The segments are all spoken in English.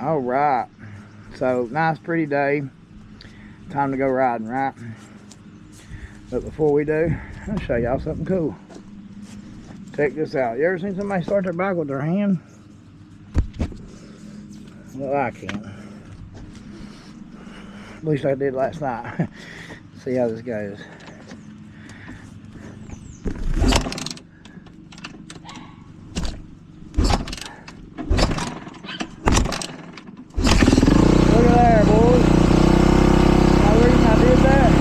All right, so nice pretty day, time to go riding, right? But before we do, I'll show y'all something cool. Check this out. You ever seen somebody start their bike with their hand? Well, I can. At least I did last night. See how this goes. Look at there, boys. Now, the reason I did that is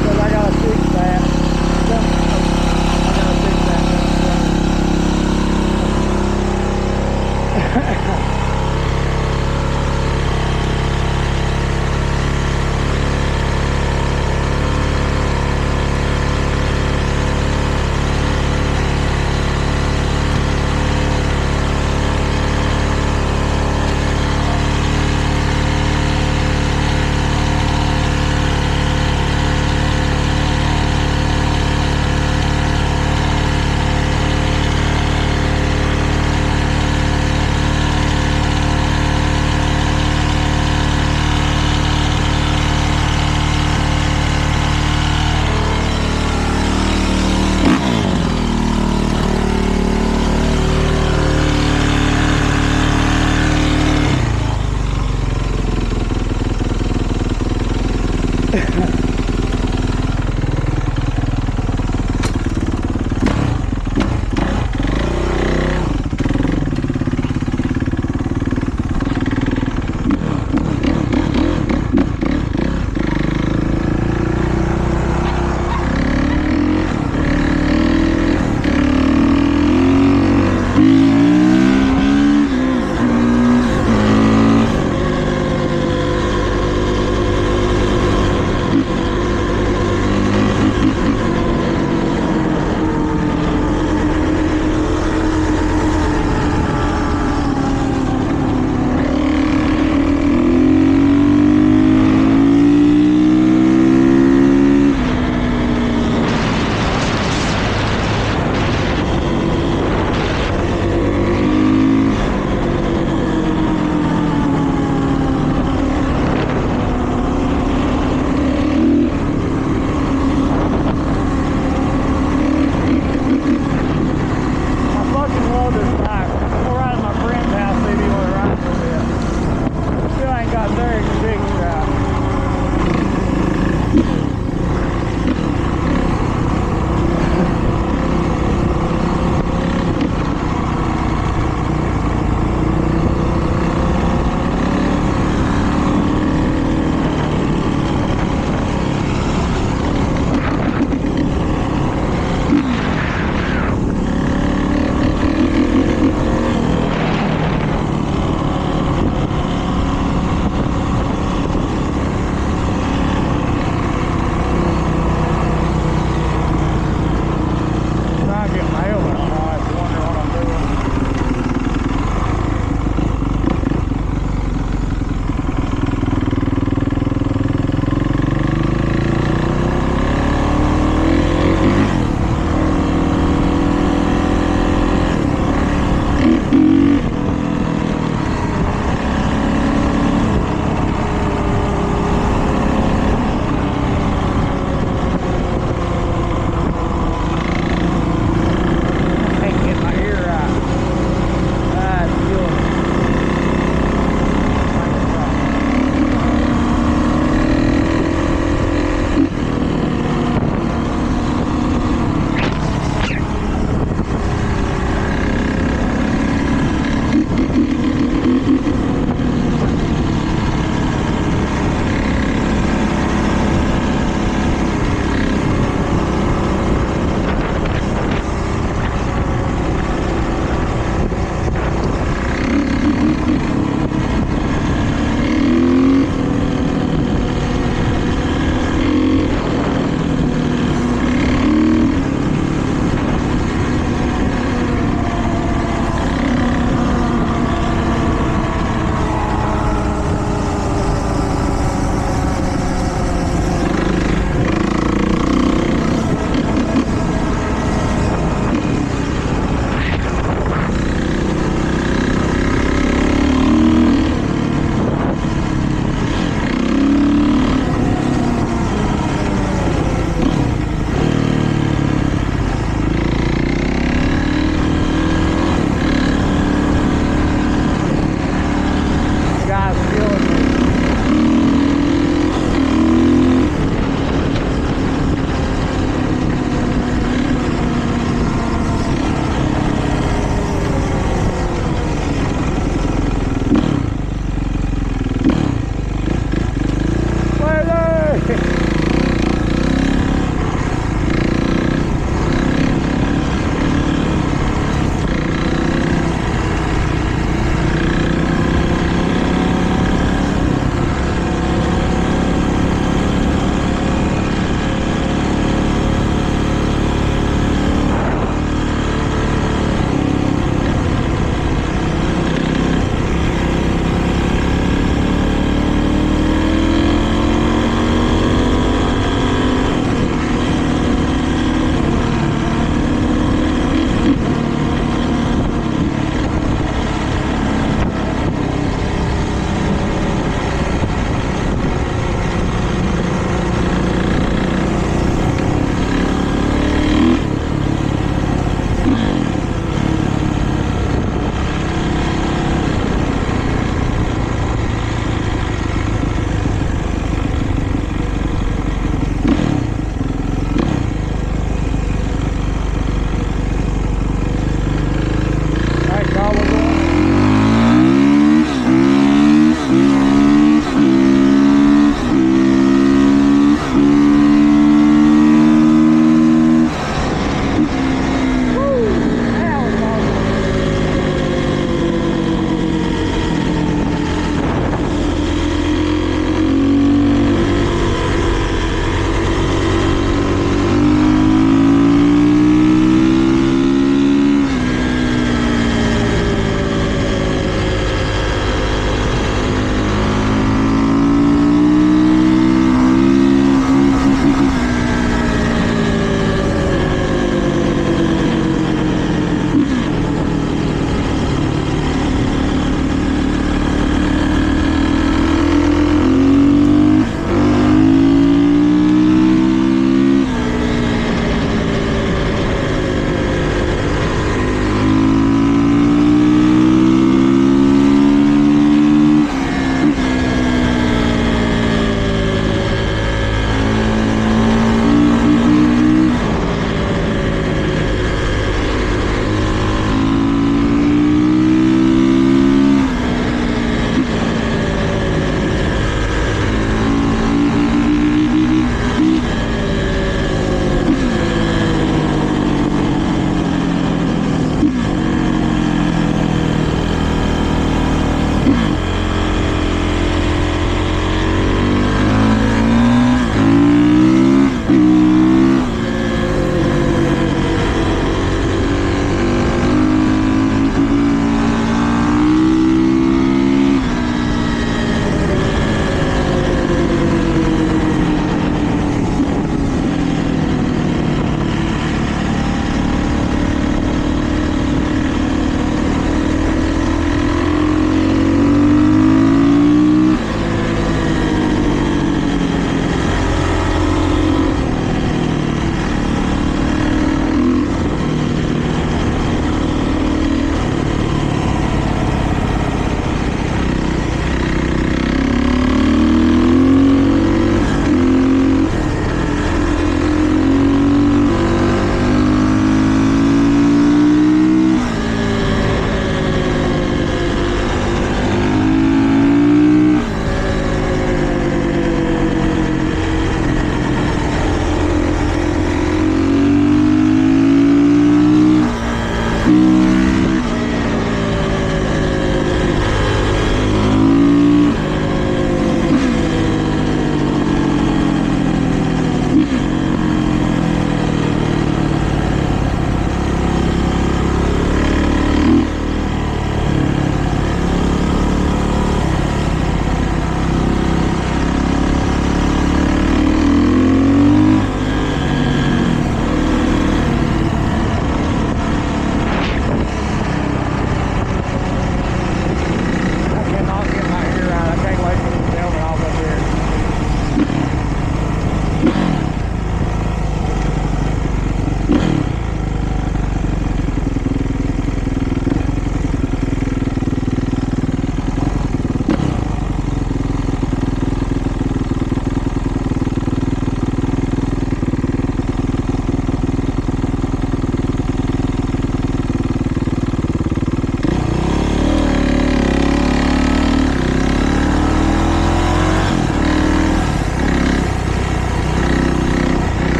because I gotta fix that. I gotta fix that.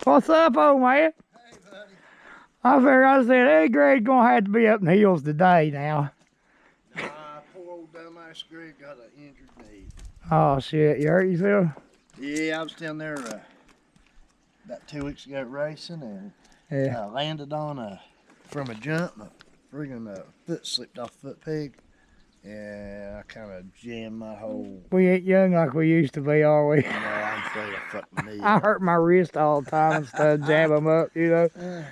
What's up, old man? Hey, buddy. I figured I said, hey, Greg's gonna have to be up in the hills today now. Nah, poor old dumbass Greg got an injured knee. Oh, shit. You hurt yourself? Yeah, I was down there about 2 weeks ago racing and Yeah. landed on from a jump. My friggin' foot slipped off the foot peg. And I kind of jammed my whole... We ain't young like we used to be, are we? No, I'm afraid I fucked my knee I up. hurt my wrist all the time and stuff, jab them up, you know.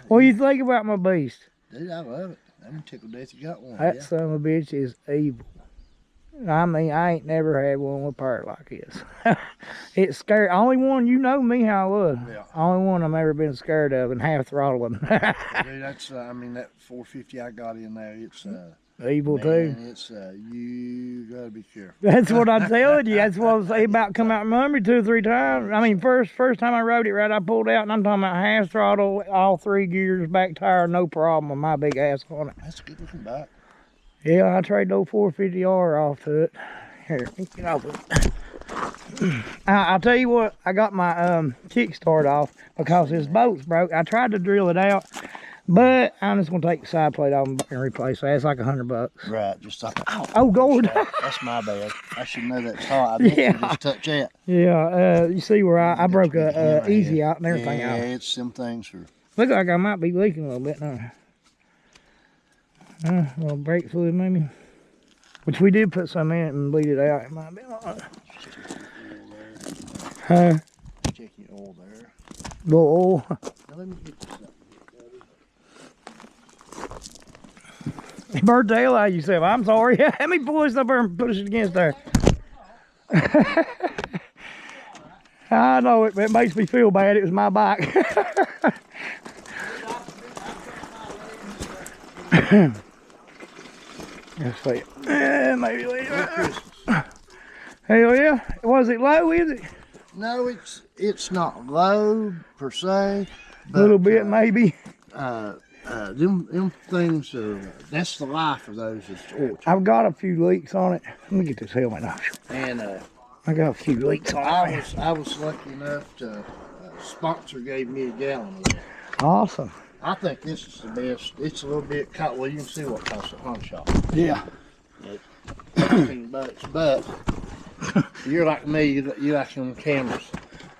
What do you think about my beast? Dude, I love it. I'm tickled death you got one. That Yeah. son of a bitch is evil. I mean, I ain't never had one with part like this. It's scary. Only one, you know me how I was. Yeah. Only one I've ever been scared of and half throttling. Dude, that's, I mean, that 450 I got in there, it's... Evil too. Man, it's you gotta be careful. That's what I'm telling you. That's what I was saying about come out from under me 2 or 3 times. I mean, first time I rode it right, I pulled out, and I'm talking about half throttle, all 3 gears, back tire, no problem with my big ass on it. That's a good looking bike. Yeah, I traded the old 450R off to it. Here, get off it. I'll tell you what, I got my kickstart off because this boat's broke. I tried to drill it out, but I'm just gonna take the side plate off and replace that. It's like $100. Right, just like Oh, Gord. That's my bad. I should know that's hot. I meant to just touch that. Yeah, you see where I broke a easy out and everything out. Yeah, it's some things for. Look like I might be leaking a little bit now. A little brake fluid maybe. Which we did put some in it and bleed it out. It might be like Check your oil there. little oil. Now let me get this up. You burnt the hell out of yourself. I'm sorry. Let me pull this up there and push it against there. I know it makes me feel bad. It was my bike. Let's see. Maybe later. Hell yeah. Was it low, is it? No, it's not low per se. A little bit maybe. Them things, that's the life of those is oil. I've got a few leaks on it. Let me get this helmet off. And I got a few leaks on it. I was lucky enough to sponsor gave me a gallon of it. Awesome. I think this is the best. It's a little bit well, you can see what it costs at pawn shop. Yeah. $15, but you're like me, you like them cameras.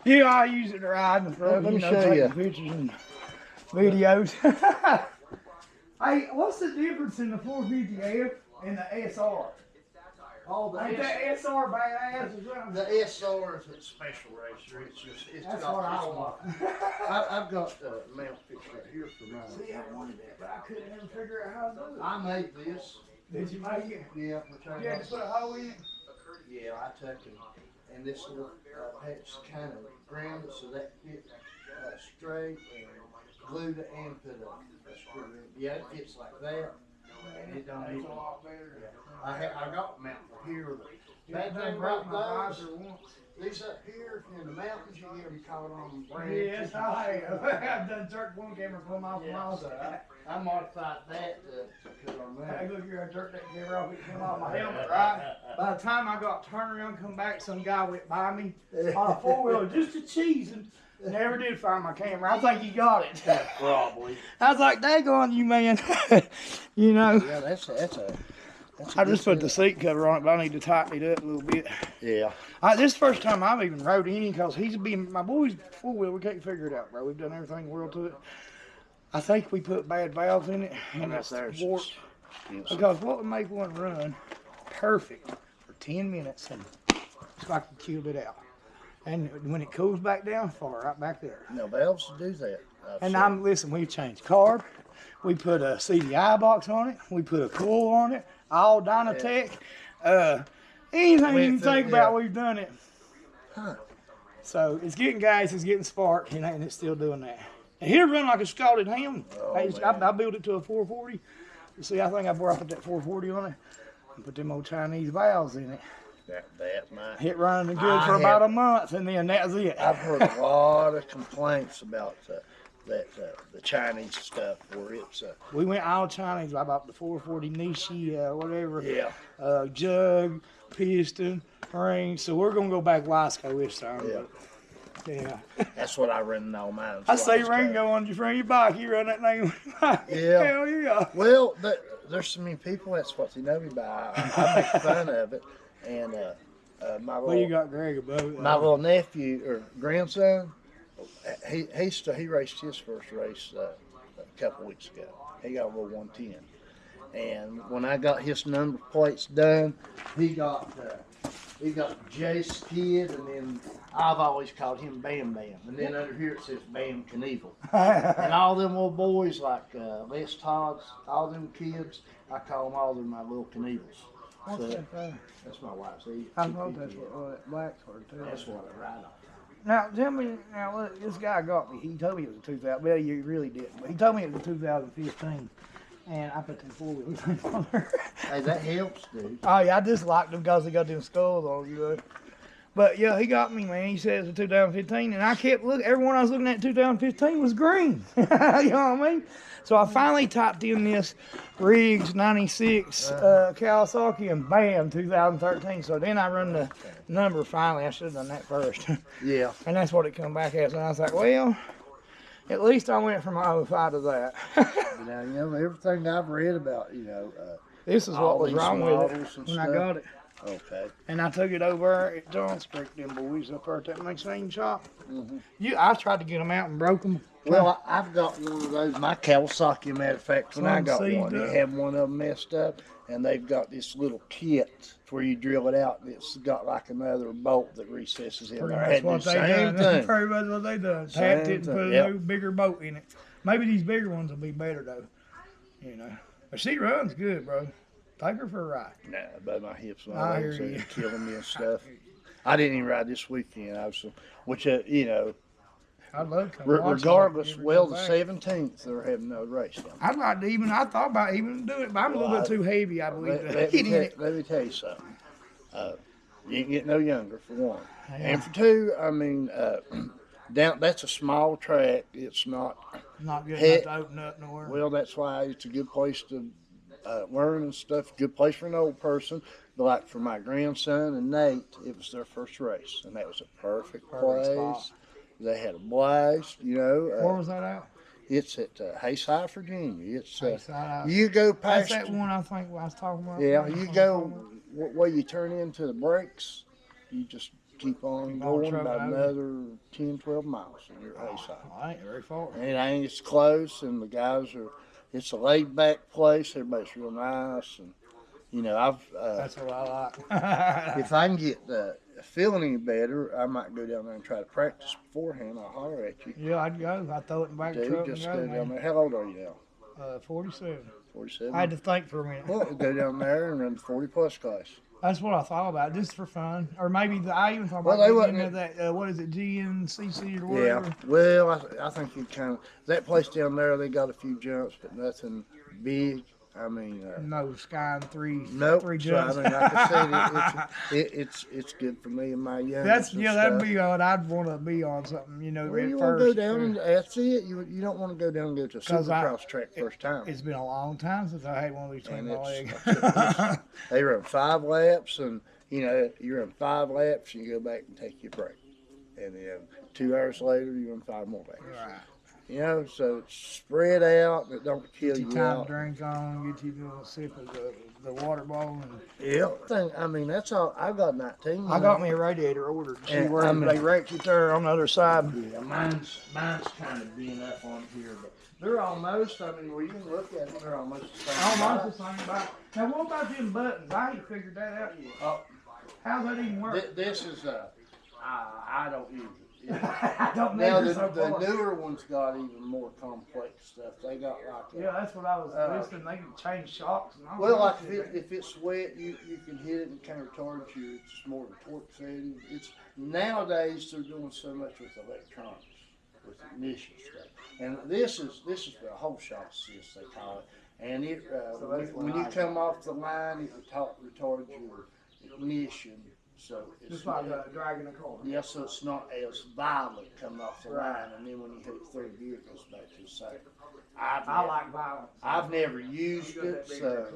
Yeah, I use it to ride and stuff. Let me show you. Pictures and videos. Hey, what's the difference in the 450F and the SR? Ain't that SR badass as well? The SR is a special racer. It's That's got what I this want. I've got the mount fixed right here for mine. See, I wanted that, but I couldn't ever figure out how to do it. I made this. Did you make it? Yeah, which I You had to put a hole in it? Yeah, I took it. And this little patch kind of grounded so that fit straight and glued it and put a screw in. Yeah, it fits like that. And it don't That's even. a lot better. I got the mount for here. Bad They thing broke about my those, visor once. these up here in the mountains, you get them caught on branches. Yes, I have. I've done jerk one camera from off my house. I modified that to put on Hey, that. look here, I jerked that camera off, it came off my helmet, right? By the time I got turned around, come back, some guy went by me on a 4-wheeler, just a cheesing. Never did find my camera. I think he got it. Probably. I was like, daggone you, man. You know. Yeah, that's a I just put the seat cover on it, but I need to tighten it up a little bit. Yeah. This is the first time I've even rode any because he's been, my boy's 4-wheel, we can't figure it out, bro. We've done everything in the world to it. I think we put bad valves in it and it's warped. Because what would make one run perfect for 10 minutes and it's like you killed it out. And when it cools back down, fall right back there. No valves to do that. And listen, we've changed carb. We put a CDI box on it. We put a coil on it. All Dynatech. Anything you can think about, we've done it. Huh. So it's getting gas, it's getting spark, and it's still doing that. And he'll run like a scalded ham. I built it to a 440. You see, I think I put that 440 on it and put them old Chinese valves in it. That's mine. Hit running good for about a month, and then that was it. I've heard a lot of complaints about the Chinese stuff where it's we went all Chinese. I bought the 440 Nishi, whatever. Yeah. Jug, piston, ring. So we're gonna go back Lasco this time. Yeah. Yeah. That's what I run all mine. I see Ringo on your friend your bike. You run that thing. Yeah. Hell yeah. Well, there's so many people. That's what they know me by. I make fun of it, and my Well, you little got Greg above it. my little nephew or grandson, he raced his first race a couple weeks ago. He got a little 110, and when I got his number plates done, he got Jace Kid, and then I've always called him Bam Bam, and then under here it says Bam Knievel. And all them little boys like Les Todd's, all them kids, I call them all my little Knievels. What's that thing? That's my wife's. I thought that's what that black's for too. That's what I ride on. Now tell me, look, this guy got me. He told me it was a 2000. Well, you really didn't. But he told me it was a 2015. And I put them 4 wheels on there. Hey, that helps, dude. Oh yeah, I just liked them because they got them skulls on good. But yeah, he got me, man. He said it's a 2015, and I kept looking. Everyone I was looking at 2015 was green. You know what I mean? So I finally typed in this Riggs 96 Kawasaki, and bam, 2013. So then I run the number finally. I should have done that first. Yeah. And that's what it come back as. And I was like, well, at least I went from 05 to that. Now, you know, everything I've read about, you know, This is what was wrong with it when I got it. Okay. And I took it over at John Street, them boys up there at that machine shop. I tried to get them out and broke them. Well, I've got one of those. My Kawasaki, matter of fact, when I got one, they had one of them messed up, and they've got this little kit where you drill it out, and it's got like another bolt that recesses in there. That's what they done. That's pretty much what they done. Tapped it and put a new bigger bolt in it. Maybe these bigger ones will be better though. You know, but she runs good, bro. Take her for a ride. Nah, but my hips and I all hear that, you. killing me and stuff. I didn't even ride this weekend. I was, which you know, I'd love to come watch regardless. it. Well, the 17th they're having no race down there. I'd like to even. I thought about even doing it, but I'm a little bit too heavy, I believe. Let me tell you something. You ain't get no younger for one, and for two, I mean, that's a small track. It's not good enough to open up nowhere. Well, that's why it's a good place to learn and stuff. Good place for an old person. But like for my grandson and Nate, it was their first race, and that was a perfect place. Spot. They had a blast, you know. Where was that at? It's at Hayside, Virginia. It's you go past. That's that one I think I was talking about. Yeah, you go where you turn into the brakes. You just keep on going about another 10, 12 miles, and you're at Hayside. I ain't very far. And it ain't as close, and the guys are. It's a laid back place. Everybody's real nice, and you know that's what I like. If I can get feeling any better, I might go down there and try to practice beforehand. I'll holler at you. Yeah, I'd go. I throw it in the back of the truck. Just go down there. How old are you now? 47. 47. I had to think for a minute. Well, go down there and run the 40+ class. That's what I thought about, just for fun, or maybe I even thought about getting into that. What is it, GNCC or whatever? Yeah. Well, I think you kind of that place down there. They got a few jumps, but nothing big. I mean, no sky and three jumps. So, I mean, like I said, it's good for me and my young. That'd be what I'd want to be on something, you know. Well, you want to go down and that's it. You don't want to go down and go to a supercross track first time. It's been a long time since I had one of these between my legs. They run 5 laps, and you know you run 5 laps, and you go back and take your break, and then 2 hours later you run 5 more laps. Right. You know, so it's spread out. It don't kill you time out. To drink on, get you a little sip of the water bottle. I mean, that's all. I got 19. I got me a radiator ordered. See where they rank it there on the other side. Yeah, mine's kind of being up on here, but they're almost. I mean, well, you can look at them. They're almost the same. Almost the same about. Now, what about them buttons? I ain't figured that out yet. How's that even work? This is I don't use it. I don't now the newer ones got even more complex stuff. They got like that's what I was listening. They can change shocks and all. Well, like if it's wet, you can hit it and kind of retard you. It's just more of a torque setting. It's nowadays they're doing so much with electronics, with ignition stuff. And this is the whole shock assist they call it. And it when you come off the line, it retards your ignition. So it's just like dragging a car. Yeah, so it's not as violent coming off the line, and then when you hit third gear, it goes back to the same. I like violence. I've never used it, so.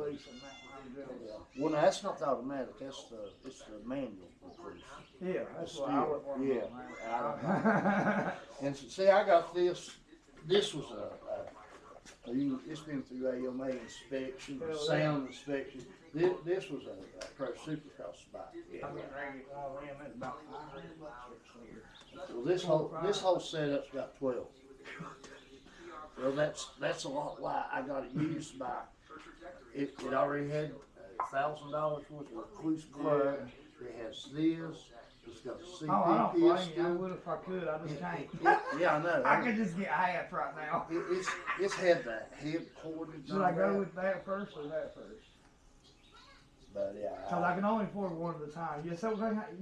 Well, no, that's not the automatic. It's the manual increase. Yeah, that's what I would want. Yeah, and see, I got this. This was it's been through AMA inspection, sound inspection. This was a pro supercross bike. Yeah. Well, this whole setup's got 12. Well, that's a lot. Why I got it used by. It already had $1,000 worth of loose plug. It has this. It's got a CP I don't blame you. I would if I could. I just can't. Yeah, I know. I could just get half right now. It's had the head corded. Should I go with that first or that first? But yeah. Cause I can only afford one at a time. Yeah, so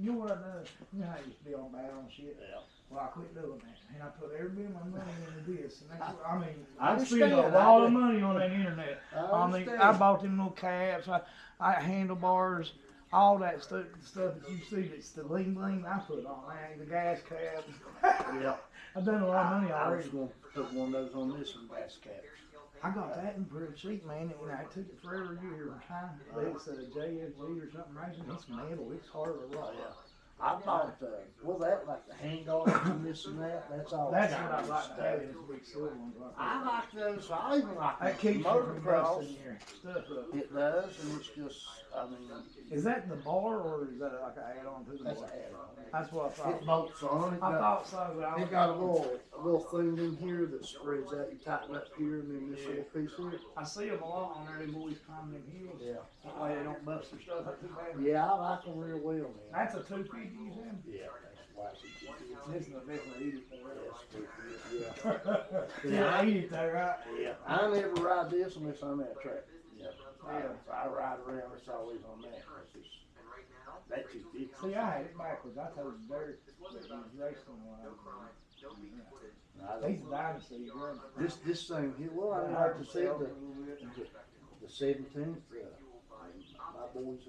you know what I done? You know how you used to be on bad on shit? Yeah. Well, I quit doing that. And I put every bit of my money into this. And that's, I I spent a understand. lot of money on that internet. I I understand. I bought them little caps, I handlebars, all that stuff that you see that's the bling bling, I put on that, the gas cap. Yeah. I've done a lot of money I was already. going to put one of those on this one, gas caps. I got that in pretty cheap, man. And it took it forever to get here from China. It's a JFG or something racing. It's metal. It's hard to rock. Yeah. I bought, that, like the handguards and this and that. That's all. That's what I like to have, is big silver ones like that. I like those. I even like That keeps you from motocross. busting your stuff up. It does, and it's just, I mean. Is that the bar, or is that like an add-on to the bar? That's an add-on. That's what I thought. It bolts on. I thought so, but It got a little thing in here that spreads out. You tighten up here, and then this little piece here. I see them a lot on there. Them boys climbing them hills. Yeah. That way they don't bust their stuff up too bad. Yeah, I like them real well, man. That's a 250, you said? Yeah, that's why it's This is a different eat it for yeah. Yeah, I eat it though, right? Yeah. I never ride this unless I'm at a track. Yeah. If I ride around, it's always on that. That 250. See, I had it backwards. I told Derek that he was racing while I was He's a dynasty, bro. This thing here, well, I like to say the 17th, my boys,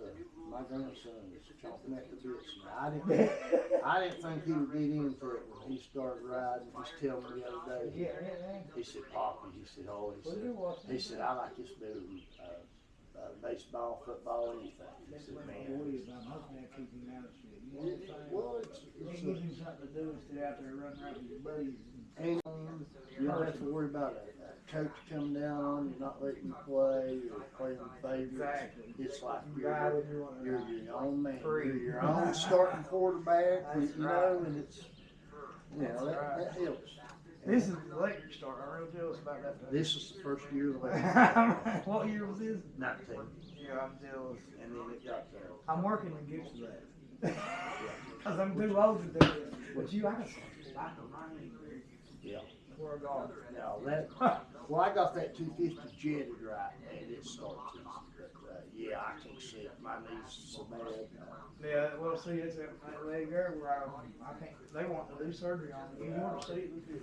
my grandson is chomping at the bits. Now, I didn't think he would get into it when he started riding. He's telling me the other day. He said, Poppy, he said, I like this better than baseball, football, anything. He said, man. I'm hoping they'll keep him out of shit. You know what I'm saying? Well, it gives him something to do instead of out there running around with his buddies. And you don't have to worry about a coach coming down on you, not letting you play, or playing favorites. Exactly. It's like You're your own man. Free. You're your own starting quarterback, That's you right. know, and it's, that helps. This is the electric start. I'm real jealous about that. This is the first year of the What year was this? 19. Yeah, I'm jealous. And then it got there. I'm working to get to that. Because I'm too old to do it. But you, I can start mine. Yeah. Where I go. Now well, I got that 250 jetted right, and it starts easy. But yeah, I can't see it. My knees are so bad. Yeah, well, see, it's that leg there where I can't. They want to do surgery on me. You want to see it? Look here.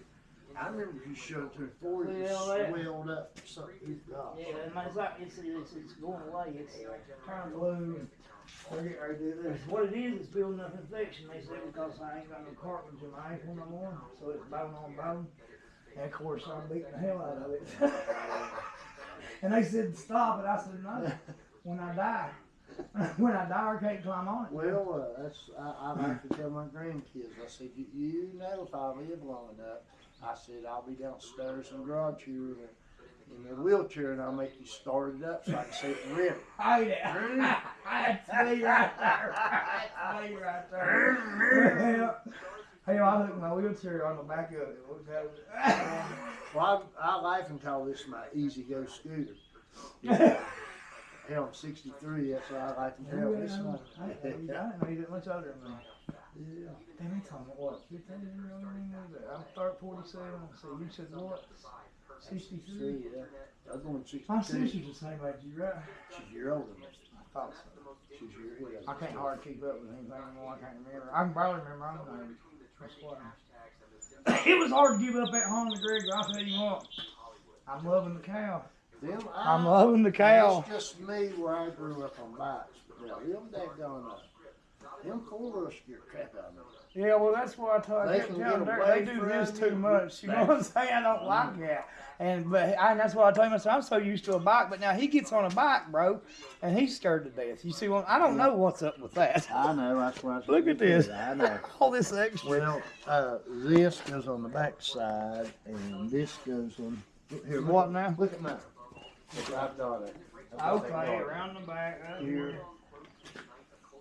I remember you showed it to me before. It swelled up. Something. Gosh. Yeah, it's like it's going away. It's turned blue. What it is building up infection. They said because I ain't got no cartilage in my ankle no more, so it's bone on bone. And of course, I'm beating the hell out of it. And they said stop it. I said no. When I die, I can't climb on it. Well, I like to tell my grandkids. I said, you know, if I live long enough, I said I'll be downstairs in the garage here in the wheelchair, and I'll make you start it up so I can see it in the river. That's me right there. That's me right there. Hey, I hooked my wheelchair on the back of it. Well, I laugh and call this my easy go scooter. Hell, I'm 63, that's why I like to tell this one. I didn't know you that much older than me. Yeah. Damn, they told me what, 15 years older than me? I'm 47, so you said what? 63? Yeah. I'm going 62. My sister's the same age as you, right? She's a year older than me. I thought so. She's a year ahead of me. I can't hardly keep up with anything anymore. I can't remember. I can barely remember my own age. That's why. It was hard to give up at home to Greg, but I'll tell you what. I'm loving the cow. I'm loving the cow. It's just me where I grew up on bikes. But now, them daggone them four-wheelers scare crap out of me. Yeah, well, that's why I told They you. can get away They do from this you. too much. You know what I'm saying? I don't like that. And that's why I told him, I said, I'm so used to a bike, but now he gets on a bike, bro, and he's scared to death. You see, I don't know what's up with that. I know, that's why I said Look at this. I know. All this extra. Well, this goes on the back side, and this goes on. Here, What now? Look at mine. I've got it. Okay, around the back. Right Here.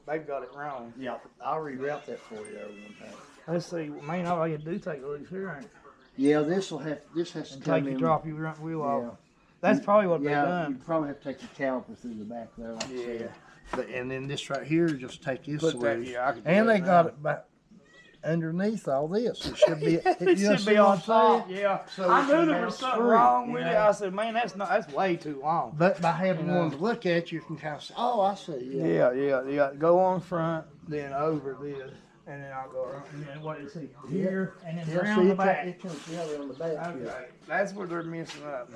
They've got it wrong. Yeah, I'll reroute that for you over one time. Let's see. Man, all you do take a look here, ain't it? Yeah, this has to And come take in. your drop your front wheel Yeah. off. That's probably what they've Yeah, done. you probably have to take the caliper through the back there. Like Yeah. But and then this right here, just take this Put that, loose. yeah, I could do And that they now. got it back. underneath all this. It should be. It should be on top. Yeah. So I knew there was something wrong with it. I said, man, that's way too long. But by having one to look at, you can kind of say, oh, I see. Yeah. Go on front, then over this, and then I'll go around. And then what is he? Here, and then around the back. It comes around the back. Okay. That's where they're messing up.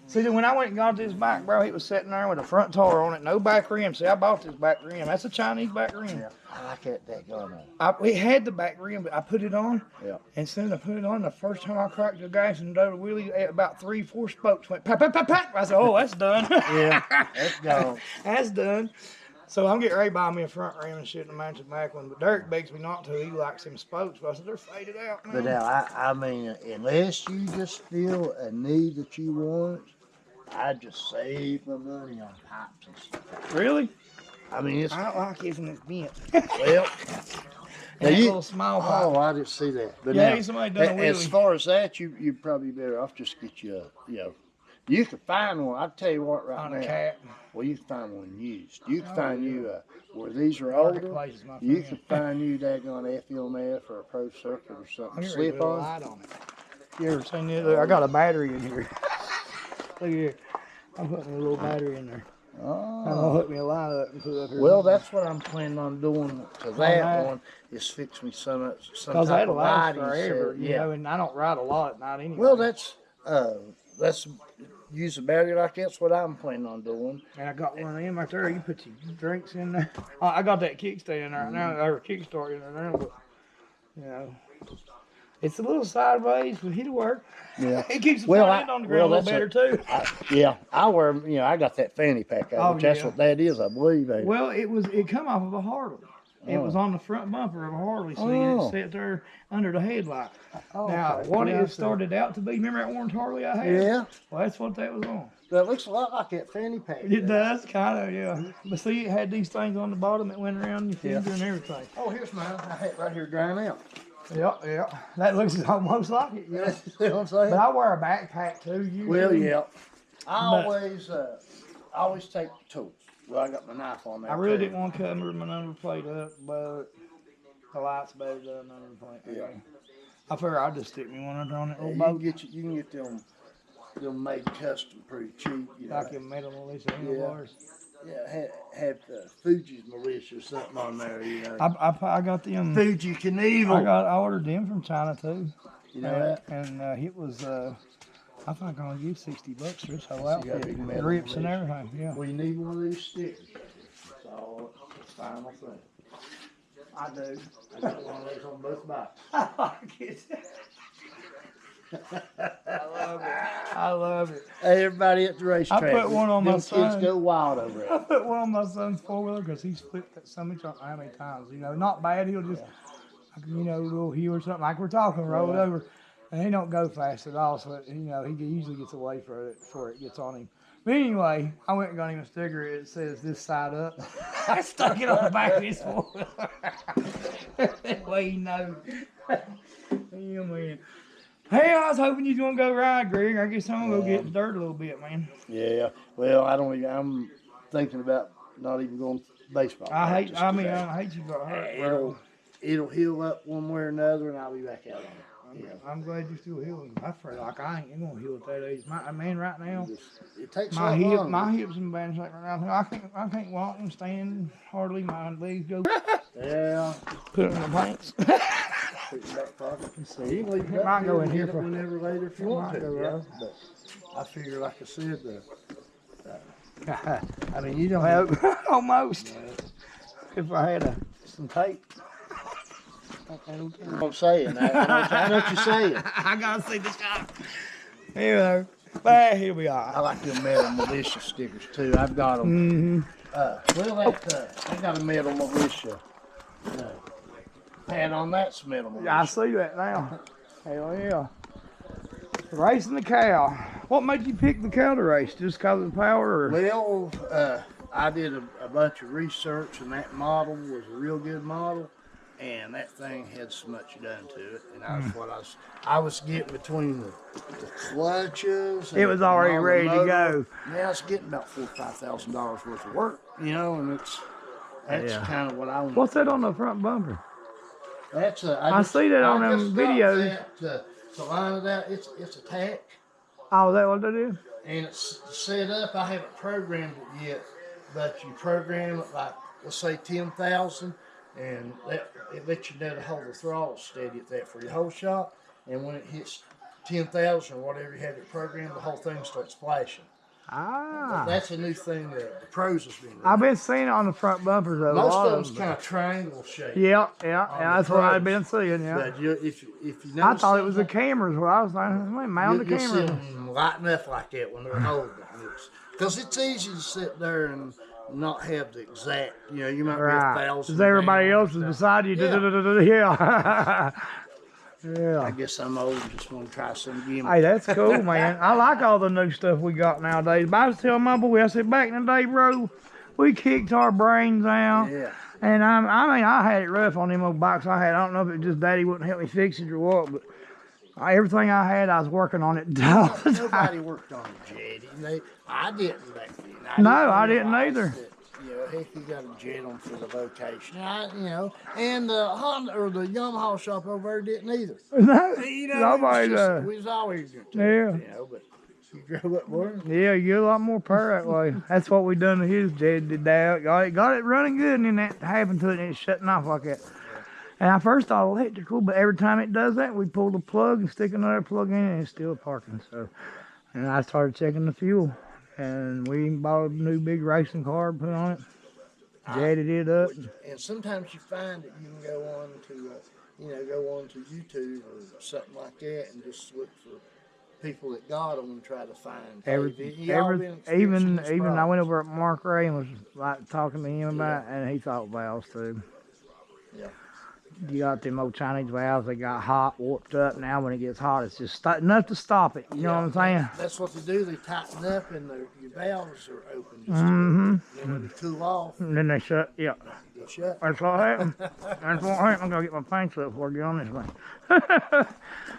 See, when I went and got this bike, bro, it was sitting there with a front tire on it, no back rim. See, I bought this back rim. That's a Chinese back rim. Yeah, I like that going on. We had the back rim, but I put it on. Yeah. And as soon as I put it on, the first time I cracked the gas and did a wheelie, about 3-4 spokes went pop, pop, pop, pop. I said, oh, that's done. Yeah, that's gone. That's done. So I'm getting ready to buy me a front rim and shit and match the back one. But Derek begs me not to. He likes them spokes. But I said, they're faded out, man. But now, I mean, unless you just feel a need that you want, I just save my money on pipes and stuff. Really? I mean, it's I don't like it when it's bent. well. And that little small pipe. Oh, I didn't see that. But Yeah, now, somebody done a as wheelie. far as that, you probably better off just get you a, you can find one. I'll tell you what, right On now. a cat. Well, you can find one used. You can find you where these are older. Marketplace is my You friend. can find you daggone FLMF or a Pro Circuit or something. I'm getting ready to Slip put a on. light on it. You ever seen it? Look, I got a battery in here. Look here. I'm putting a little battery in there. I'm gonna Oh. hook me a light up and put it up here. Well, that's what I'm planning on doing to that that. one. Is fix me some because type that'll of last lighting forever. set. You know, and I don't ride a lot at night anyway. Well, that's use a battery like that's what I'm planning on doing. And I got one of them right there. You put your drinks in there. I got that kickstand in there right now, or kickstart in there now, but you know, it's a little sideways, but it'll work. Yeah. It keeps the Well, front end on the ground a little better too. I wear, I got that fanny pack out, which that's yeah. what that is, I believe. Ain't it? Well, it come off of a Harley. It was on the front bumper of a Harley, so it sat there under the headlight. Now, okay. what Yeah, it started out to be, remember that orange Harley I had? Yeah. Well, that's what that was on. That looks a lot like that fanny pack. It does, kind of, yeah. But see, it had these things on the bottom that went around your finger and everything. Oh, here's mine. I had it right here drying out. Yeah. That looks almost like it, yeah. See what I'm saying? But I wear a backpack too, usually. Well, yeah. I always take the tools. Well, I got my knife on there. I really didn't want to cover my number plate up, but the light's better than a number plate. Yeah. I figure I'll just stick me one under on that little You can boat. you can get them made custom pretty cheap. Like a metal Melissa handlebars. Yeah, have Fuji's Militia or something on there. I got them. Fuji Knievel. I ordered them from China too. You know that? And it was I think I only used $60 for this whole So you got a outfit. big metal Rips and Militia. everything. Yeah. Well, you need one of these stickers. That's all. That's the final thing. I do. I got one of those on both bikes. I like it. I love it. Hey, everybody at the racetrack. I put one on my them son. kids go wild over I it. put one on my son's 4-wheeler because he's flipped that stomach how many times. Not bad. He'll just, a little hill or something like we're talking, roll it over. And he don't go fast at all, so, he usually gets away from it before it gets on him. But anyway, I went and got him a sticker. It says this side up. I stuck it on the back of his 4-wheeler. That way he knows. Yeah, man. Hey, I was hoping you was going to go ride, Greg. I guess I'm going to go get in the dirt a little bit, man. Yeah. Well, I'm thinking about not even going to baseball. I hate you got hurt. It'll heal up one way or another, and I'll be back out on it. I'm glad you're still healing. I feel like I ain't gonna heal at that age. Right now, It takes my so long. my hips in bad shape right now. I can't walk and stand hardly. My legs go. Yeah. Put it in the pants. Put it in the back pocket. See, you can leave it Might up go here in and here get it for- whenever later if you want Might to. go Yeah. right. But I figure, like I said, I I mean, you don't. almost. If I had some tape. I'm saying. I know what you're saying. I gotta see the shot. But he'll be all I right. like them metal militia stickers too. I've got them. I got a metal militia pad on that metal militia. I see that now. Hell yeah. Racing the cow. What made you pick the cow to race? Just because of the power? Or? Well, I did a bunch of research, and that model was a real good model, and that thing had so much done to it. And I was getting between the clutches. It was already ready to go. Now it's getting about $4,000 or $5,000 worth of work, and that's kind of what I want. What's that on the front bumper? That's I see that on them videos. To line it out, it's a tack. Oh, is that what that is? And it's set up. I haven't programmed it yet, but you program it like, let's say 10,000, and it lets you know to hold the throttle steady at that for your whole shot. And when it hits 10,000 or whatever you have it programmed, the whole thing starts flashing. Ah. That's a new thing that the pros has been doing. I've been seeing it on the front bumpers of most of them's kind of triangle shaped. Yeah, that's what I've been seeing. Yeah. But if you I thought it was the cameras. What I was thinking, mount the camera. You'll see them lighting up like that when they're holding it. Because it's easy to sit there and not have the exact. You know, you might be 1,000. Because everybody else is beside you. Yeah. Yeah. I guess I'm old and just want to try some again. Hey, that's cool, man. I like all the new stuff we got nowadays. But I was telling my boy, I said, back in the day, bro, we kicked our brains out. Yeah. And I mean, I had it rough on them old bikes I had. I don't know if it was just Daddy wouldn't help me fix it or what, but everything I had, I was working on it all the time. Nobody worked on a jet. I didn't back then. I didn't either. You know, heck, you got a jet on for the vocation. And the Honda or the Yamaha shop over there didn't either. No, nobody. We was always going to. Yeah. You know, but you grow up more. Yeah, you get a lot more power that way. That's what we done to his jet. Did that. Got it running good, and then that happened to it, and it's shutting off like that. And I first thought electrical, but every time it does that, we pull the plug and stick another plug in, and it's still parking. So, and I started checking the fuel. And we bought a new big racing car, put on it, jetted it up. And sometimes you find that you can go on to YouTube or something like that, and just look for people that got them and try to find. Even I went over at Mark Ray and was like talking to him about it, and he thought valves too. Yeah. You got them old Chinese valves, they got hot, warped up. Now when it gets hot, it's just enough to stop it. You know what I'm saying? That's what they do. They tighten up and your valves are open. Then they cool off. And then they shut. Yeah. They shut. That's what happened. That's what happened. I'm going to get my paint up before I get on this thing.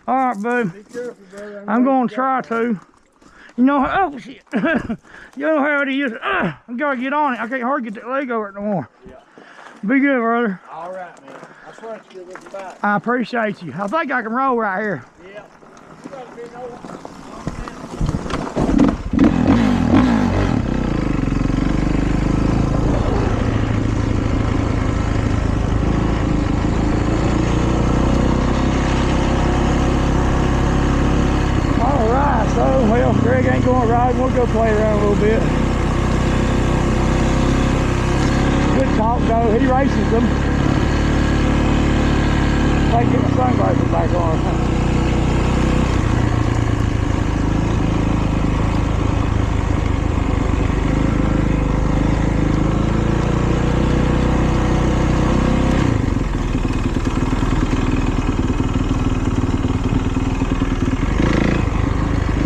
All right, bud. Be careful, brother. I'm going to try to. You know, oh, shit. You know how it is. I got to get on it. I can't hardly get that leg over it no more. Yeah. Be good, brother. All right, man. I swear it's good looking back. I appreciate you. I think I can roll right here. Yeah. You got a big old... Alright, so, well, Greg ain't going riding. We'll go play around a little bit. Good talk, though. He races them. I get my sunglasses back on.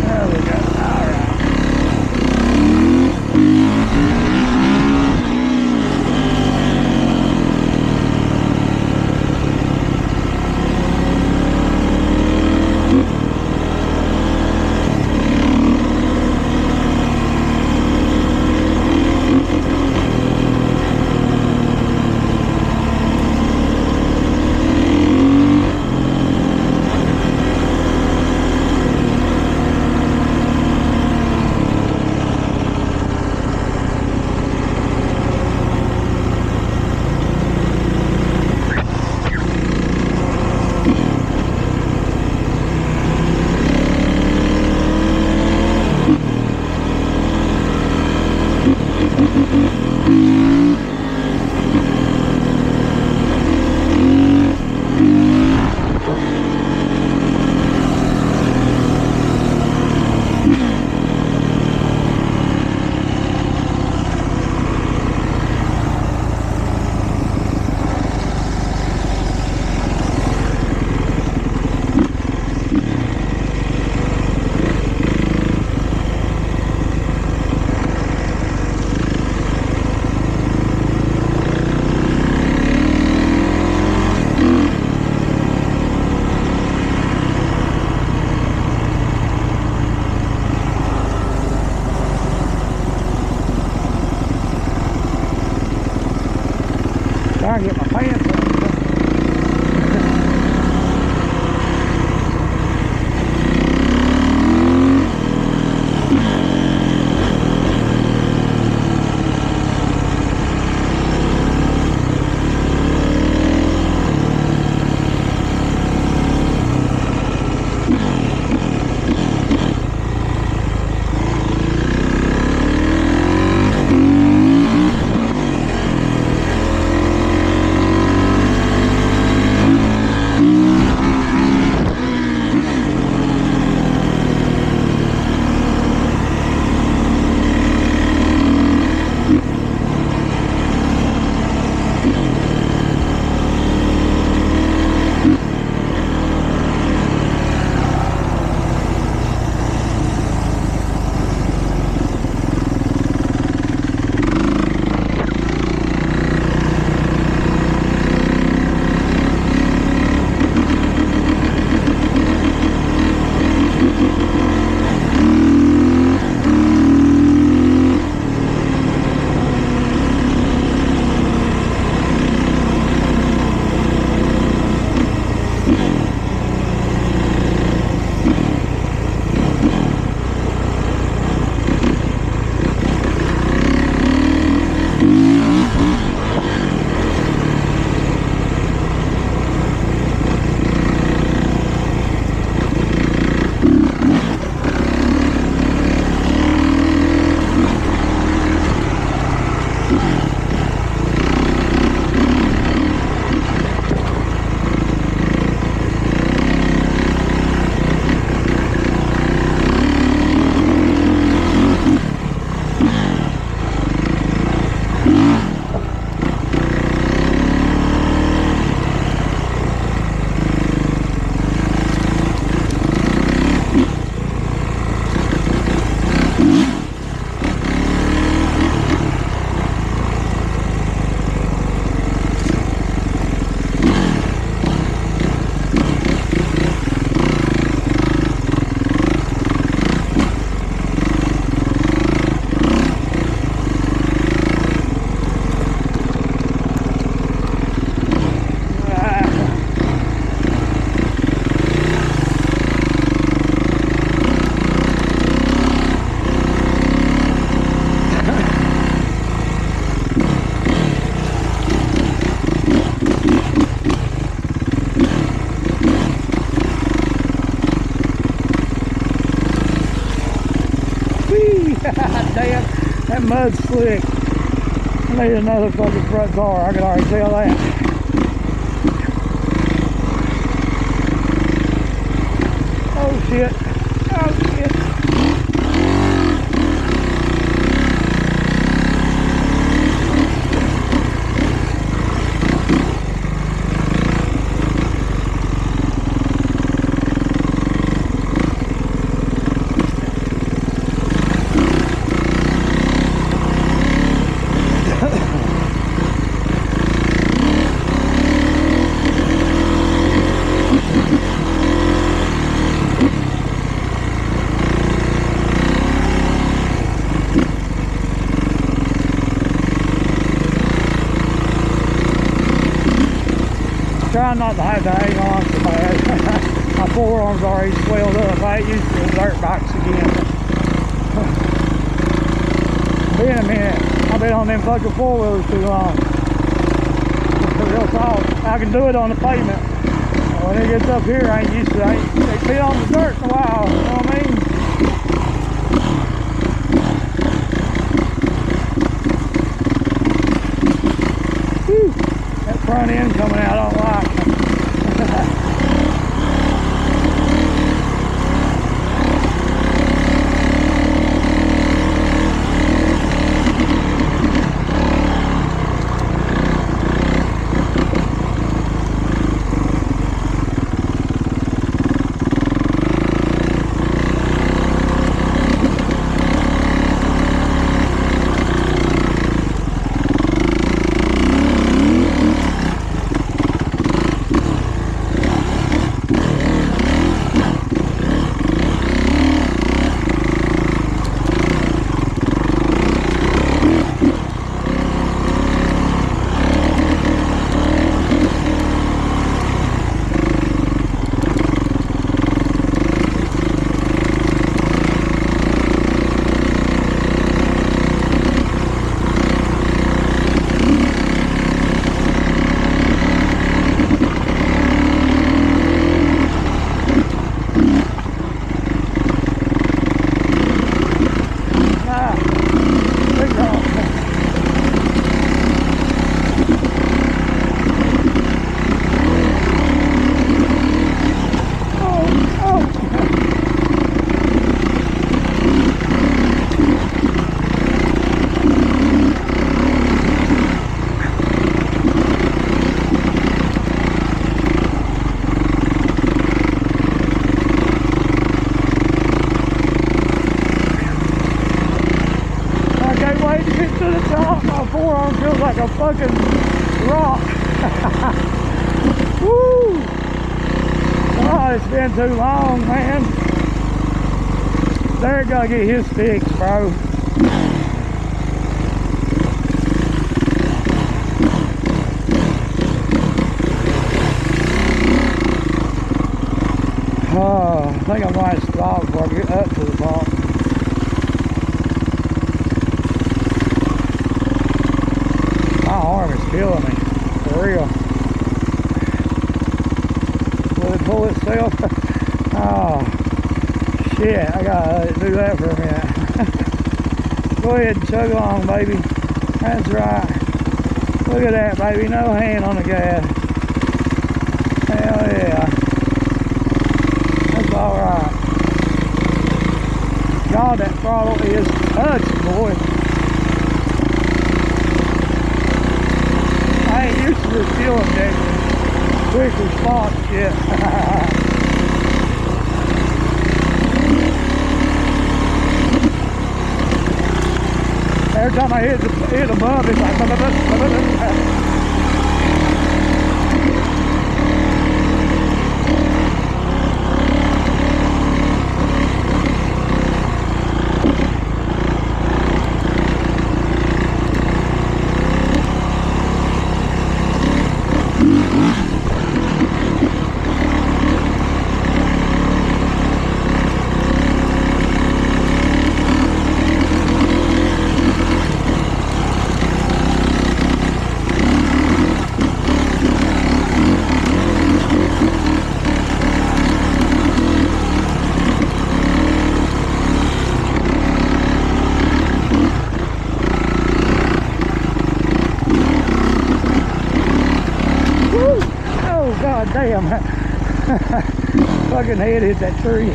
There we go. All right. damn, that mud's slick. I need another fucking front car. I can already tell that. Oh shit. Oh shit. Trying not to have to hang on so bad. My forearms already swelled up. I ain't used to the dirt bikes again. Been a minute. I've been on them fucking four-wheelers too long. Real talk. I can do it on the pavement. When it gets up here, I ain't used to it. I ain't been on the dirt in a while. You know what I mean? Whew. That front end coming out, I don't like. Forearm feels like a fucking rock. Woo! Oh, it's been too long, man. Derek gotta get his fixed, bro. Oh, I think I might stop before I get up to the top. Killing me, for real. Will it pull itself? Oh, shit, I gotta do that for a minute. Go ahead and chug along, baby. That's right. Look at that, baby, no hand on the gas. Hell yeah. That's alright. God, that throttle is touched, boy. I ain't used to this fuel injection. Quick response shit. Every time I hit a bump, it's like damn. Fucking head hit that tree.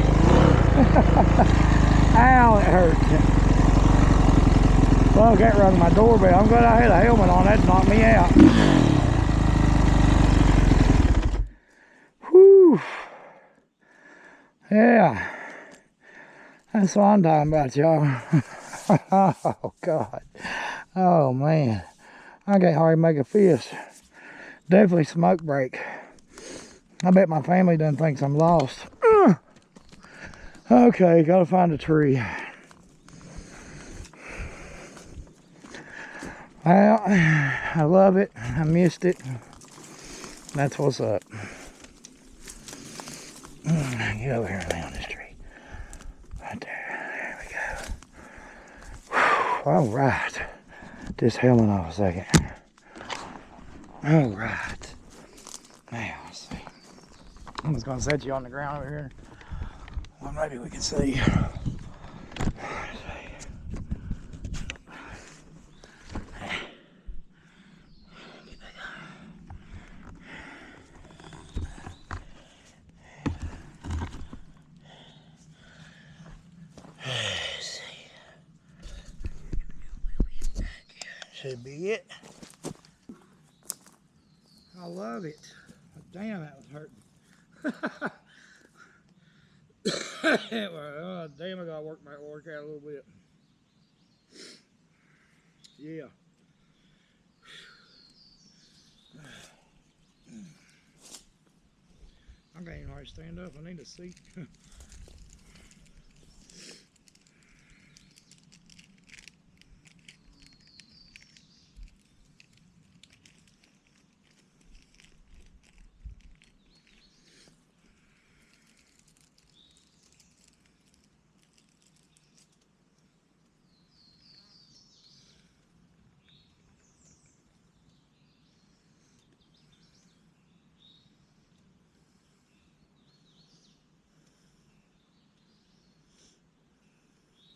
Ow, it hurt. Fuck, that rung my doorbell. I'm glad I had a helmet on. That knocked me out. Whew. Yeah. That's what I'm talking about, y'all. Oh, God. Oh, man. I can't hardly make a fist. Definitely smoke break. I bet my family done thinks I'm lost. Okay, gotta find a tree. Well, I love it. I missed it. That's what's up. Get over here and lay on this tree. Right there. There we go. All right. Just held off a second. All right. Now, let's see. I'm just gonna set you on the ground over here. Well, maybe we can see. Should be it. I love it. Damn, that was hurting. Well, damn, I gotta work out a little bit. Yeah. I can't even hardly stand up. I need a seat.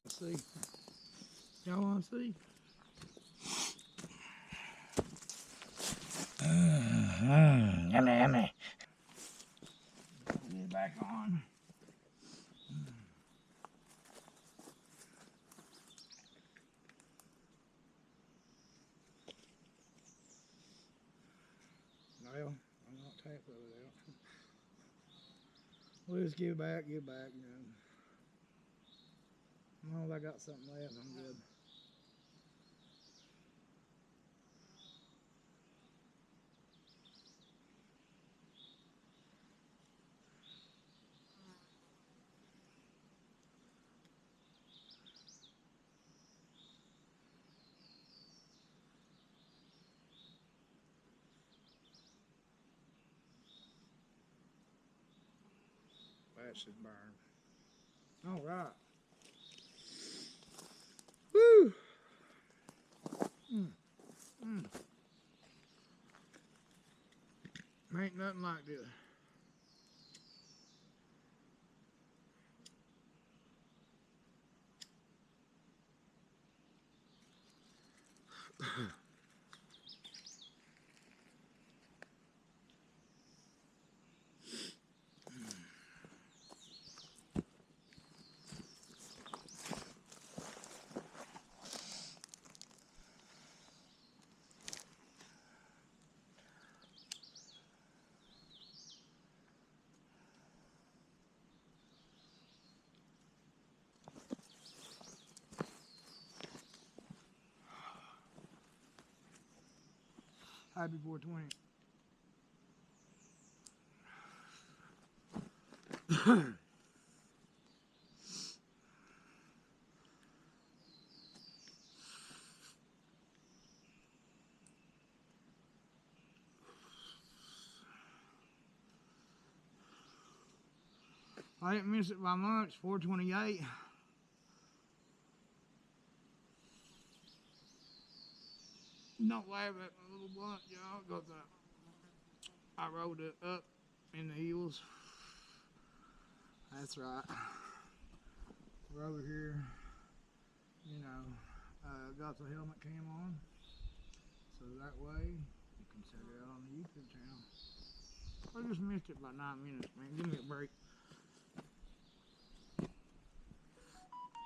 Let's see. Y'all want to see? Yummy, yummy. Get it back on. Well, I'm not tapping it out. We'll just give it back, you know. As long as I got something left, I'm good. That should burn. All right. Woo! Ain't nothing like this. Happy 420. I didn't miss it by much. 428. Don't laugh at my little blunt, y'all, because I rolled it up in the heels. That's right. We're over here, you know, got the helmet cam on, so that way you can check it out on the YouTube channel. I just missed it by 9 minutes, man. Give me a break.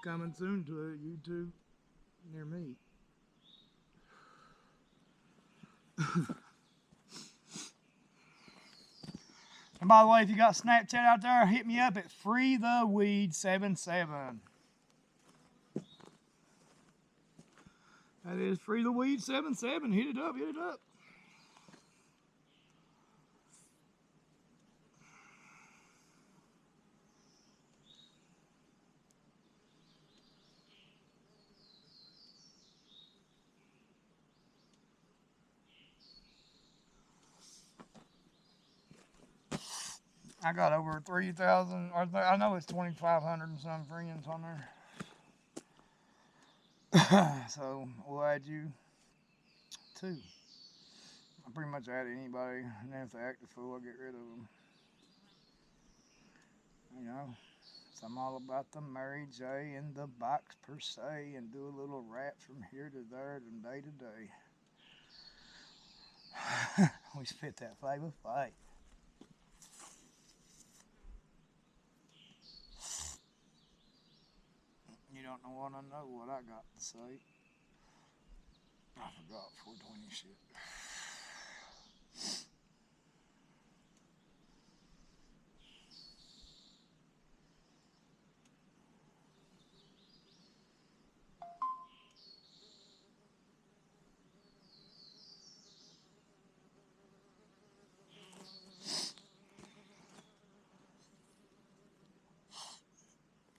Coming soon to a YouTube near me. And by the way, if you got Snapchat out there, hit me up at FreeTheWeed77. That is FreeTheWeed77. Hit it up, hit it up. I got over 3,000, or I know it's 2,500 and some friends on there. So we'll add you too. I pretty much add anybody, and then if they act a fool, I'll get rid of them. You know, so I'm all about the Mary J and the box per se, and do a little rap from here to there, from day to day. We spit that flavor fight. You don't know what I know what I got to say. I forgot 420 shit.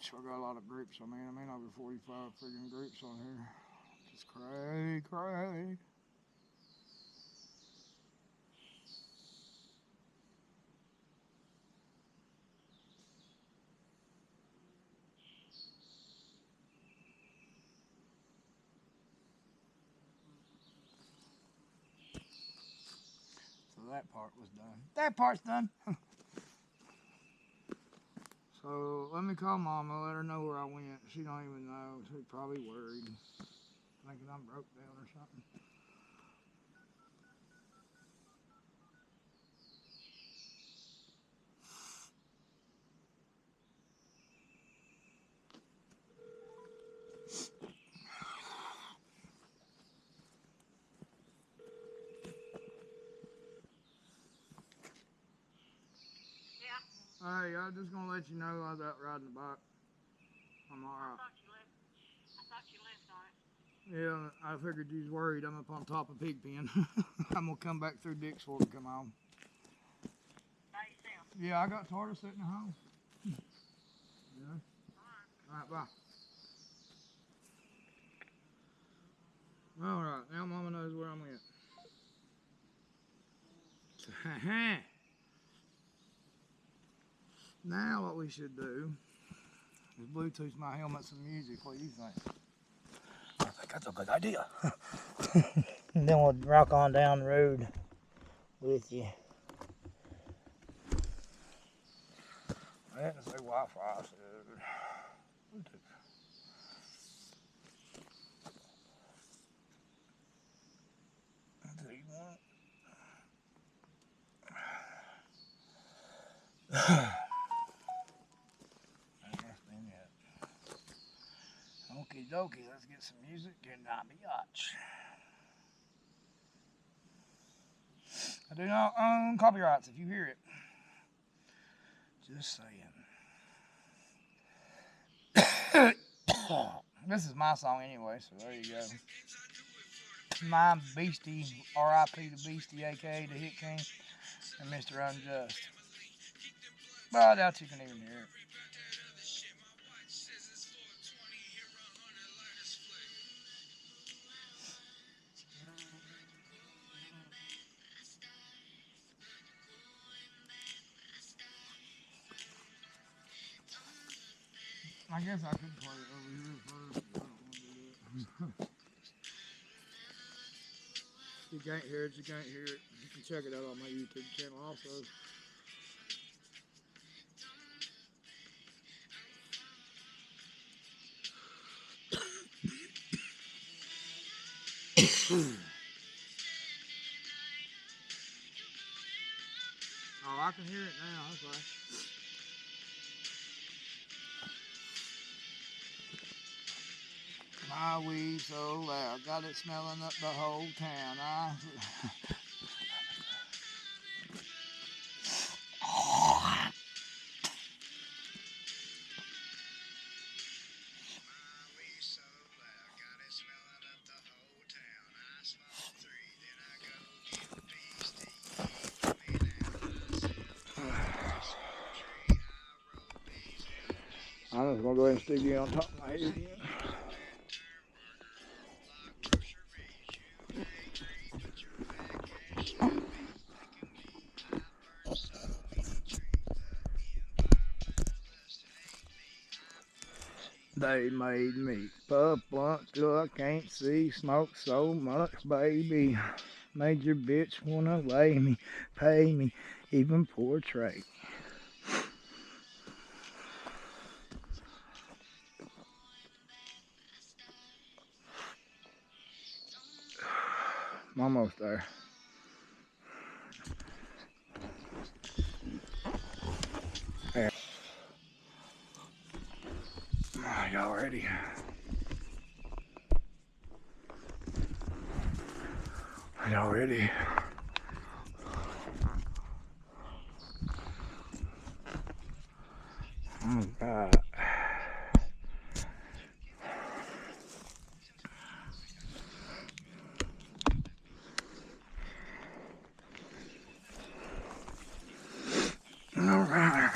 Sure got a lot of groups. I mean over 45 friggin' groups on here. Just cray. So that part was done. That part's done. So let me call Mama, let her know where I went. She don't even know. She's probably worried, thinking I'm broke down or something. Hey, I'm just gonna let you know I was out riding the bike. I'm alright. I thought you left on it. Yeah, I figured you was worried. I'm up on top of Pigpen. I'm gonna come back through Dixville and come home. By yourself. Yeah, I got Tartar sitting at home. Yeah. Alright, bye. Alright, now Mama knows where I'm at. Now what we should do is Bluetooth my helmet some music. What do you think? I think that's a good idea. And then we'll rock on down the road with you. I had to say Wi-Fi, I said Bluetooth. Do you want it? That's been it. Okie dokie, let's get some music and not be biatch. I do not own copyrights if you hear it. Just saying. This is my song anyway, so there you go. My Beastie, R.I.P. to Beastie, aka the Hit King, and Mr. Unjust. But I doubt you can even hear it. I guess I could play it over here first, but I don't want to do that. You can't hear it, you can't hear it. You can check it out on my YouTube channel also. Oh, I I can hear it now. That's right. My weed so loud, got it smelling up the whole town. I'm just gonna go ahead and stick you on top of my head again. They made me puff blunt till I can't see, smoke so much, baby. Made your bitch wanna lay me, pay me, even portray. I'm almost there. There. Y'all ready? Y'all ready? Oh God. All right.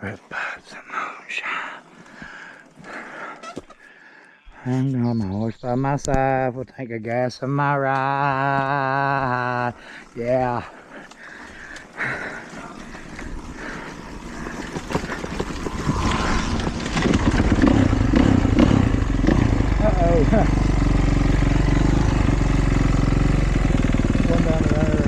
Red buds and moonshine. I'm on my horse by myself. Will take a gas on my ride. Yeah. Uh-oh. One down the road.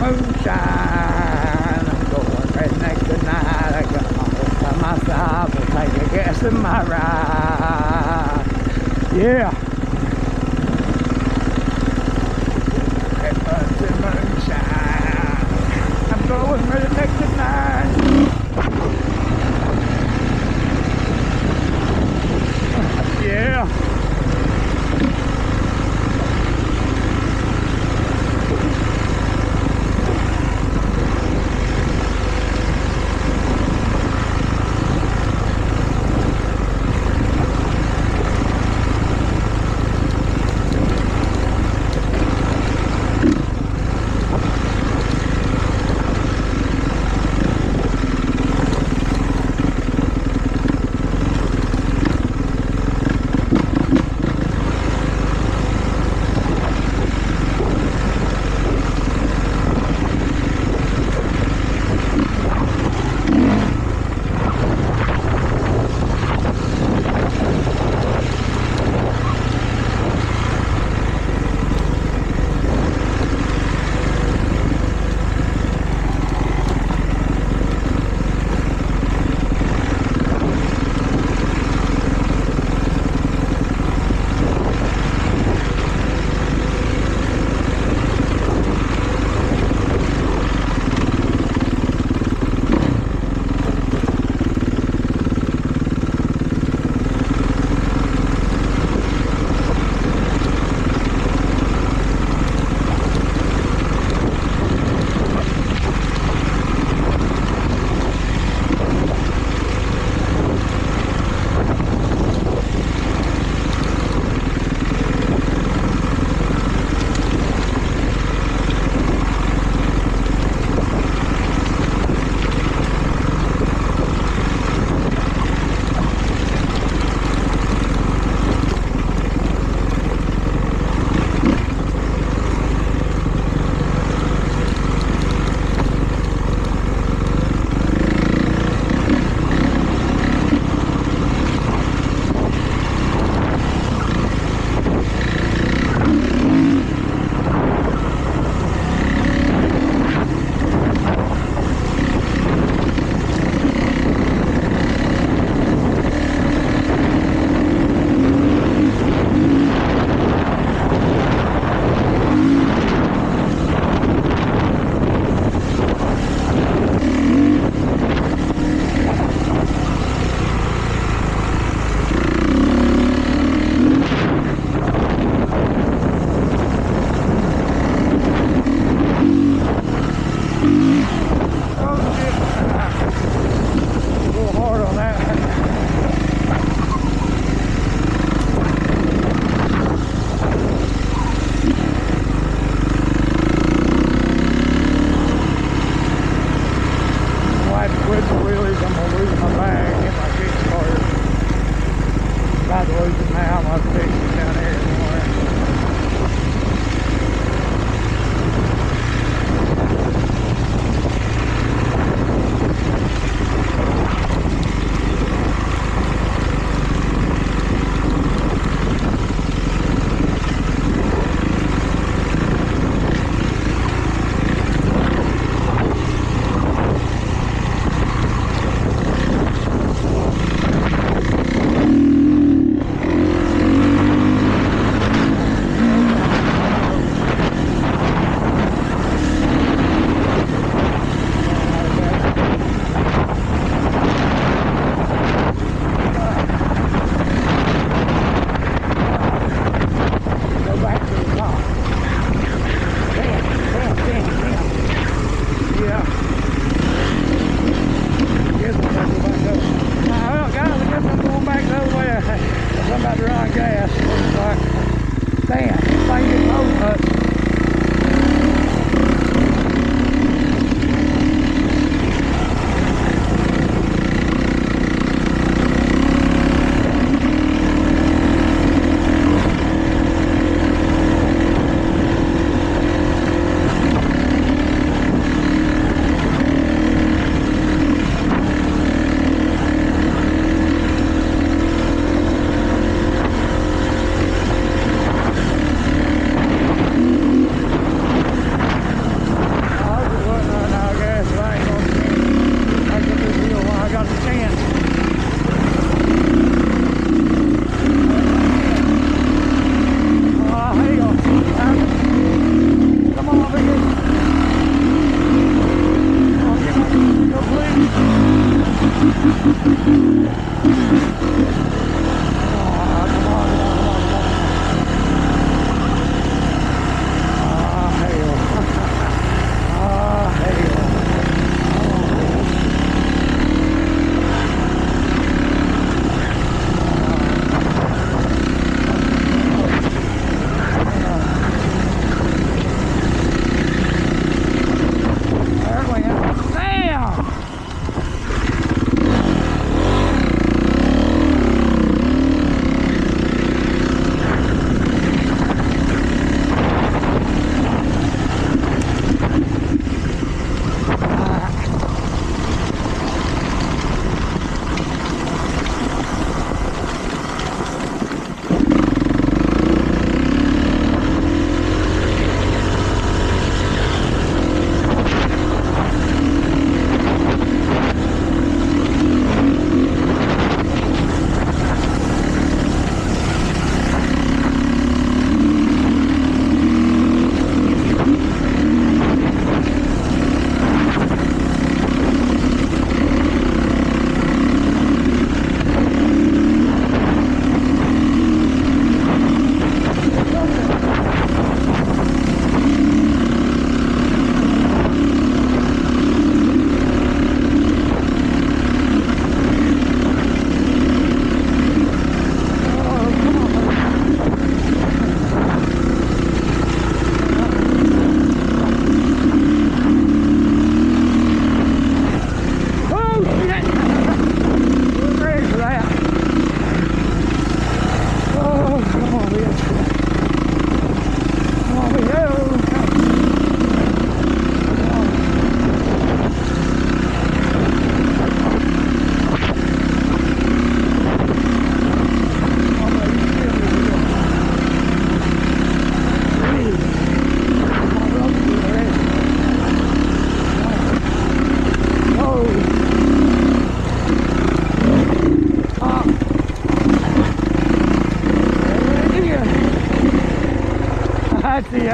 Moonshine, I'm going redneck tonight. I got my horse by my side. Will take a gas in my ride. Yeah. Red buds and moonshine. I'm going redneck tonight. Yeah.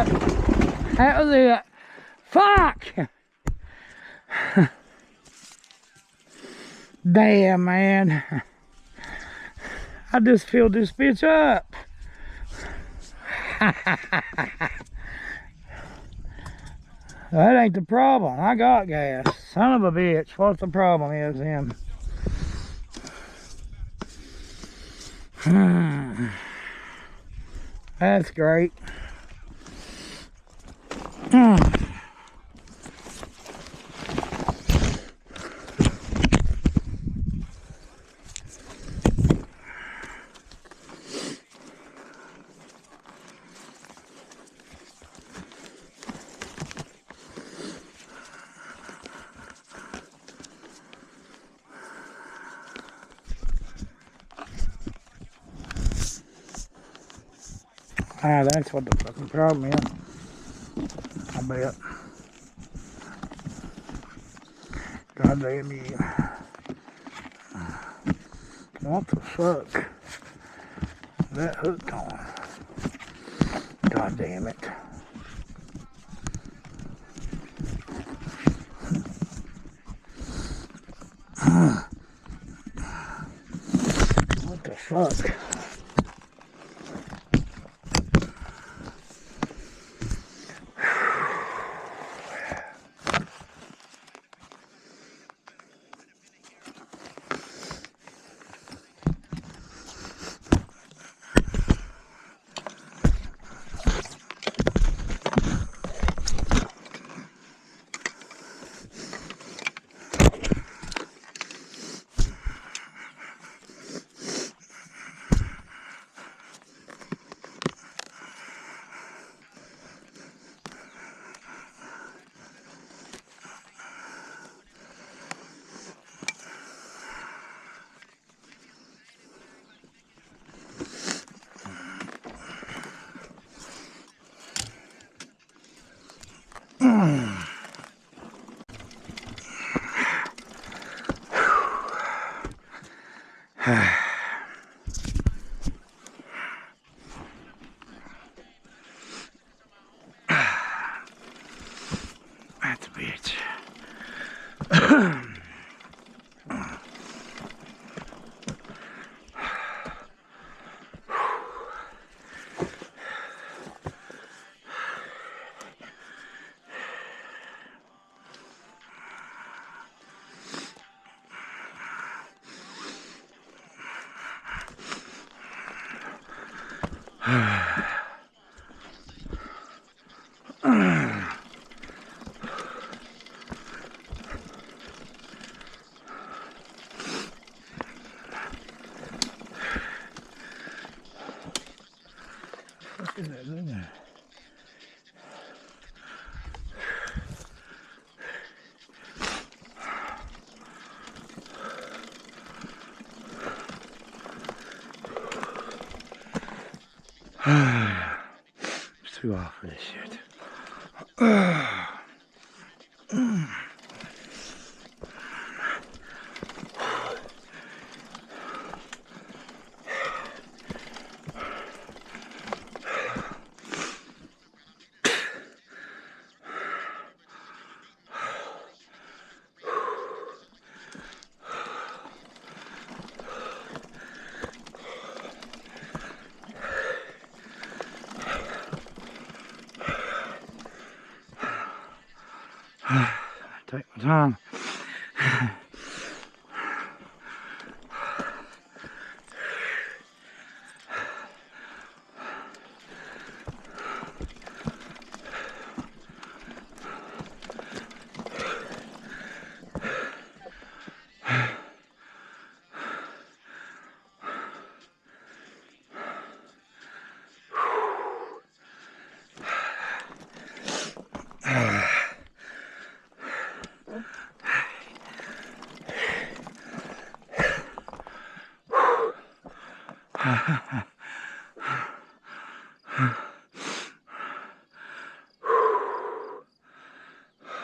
it. That was it. Fuck! Damn, man. I just filled this bitch up. That ain't the problem. I got gas. Son of a bitch. What the problem is him? That's great. Ah, that's what the fucking problem is. I bet. God damn you. What the fuck? That hook on. God damn it. What the fuck? That's a bitch. What is that in there? It's too off for this shit. Take my time.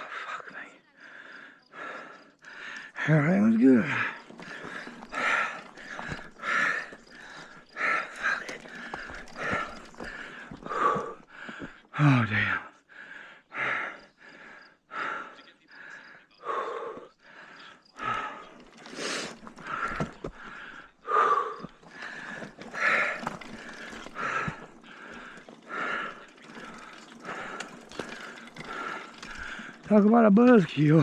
Fuck me. Everything was good. Oh, damn. Talk about a buzzkill.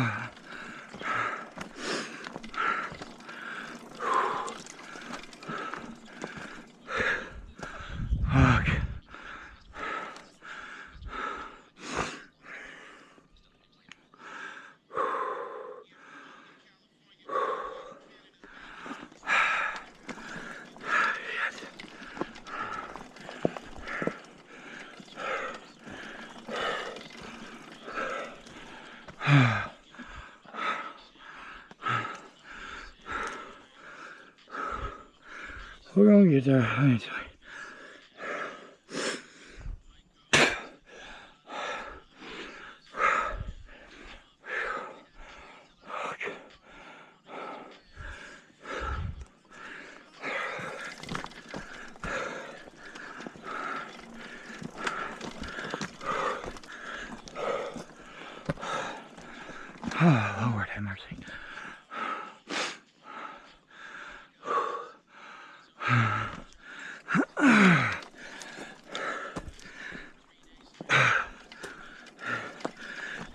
Fuck. We're gonna get there eventually. Oh, Lord have mercy.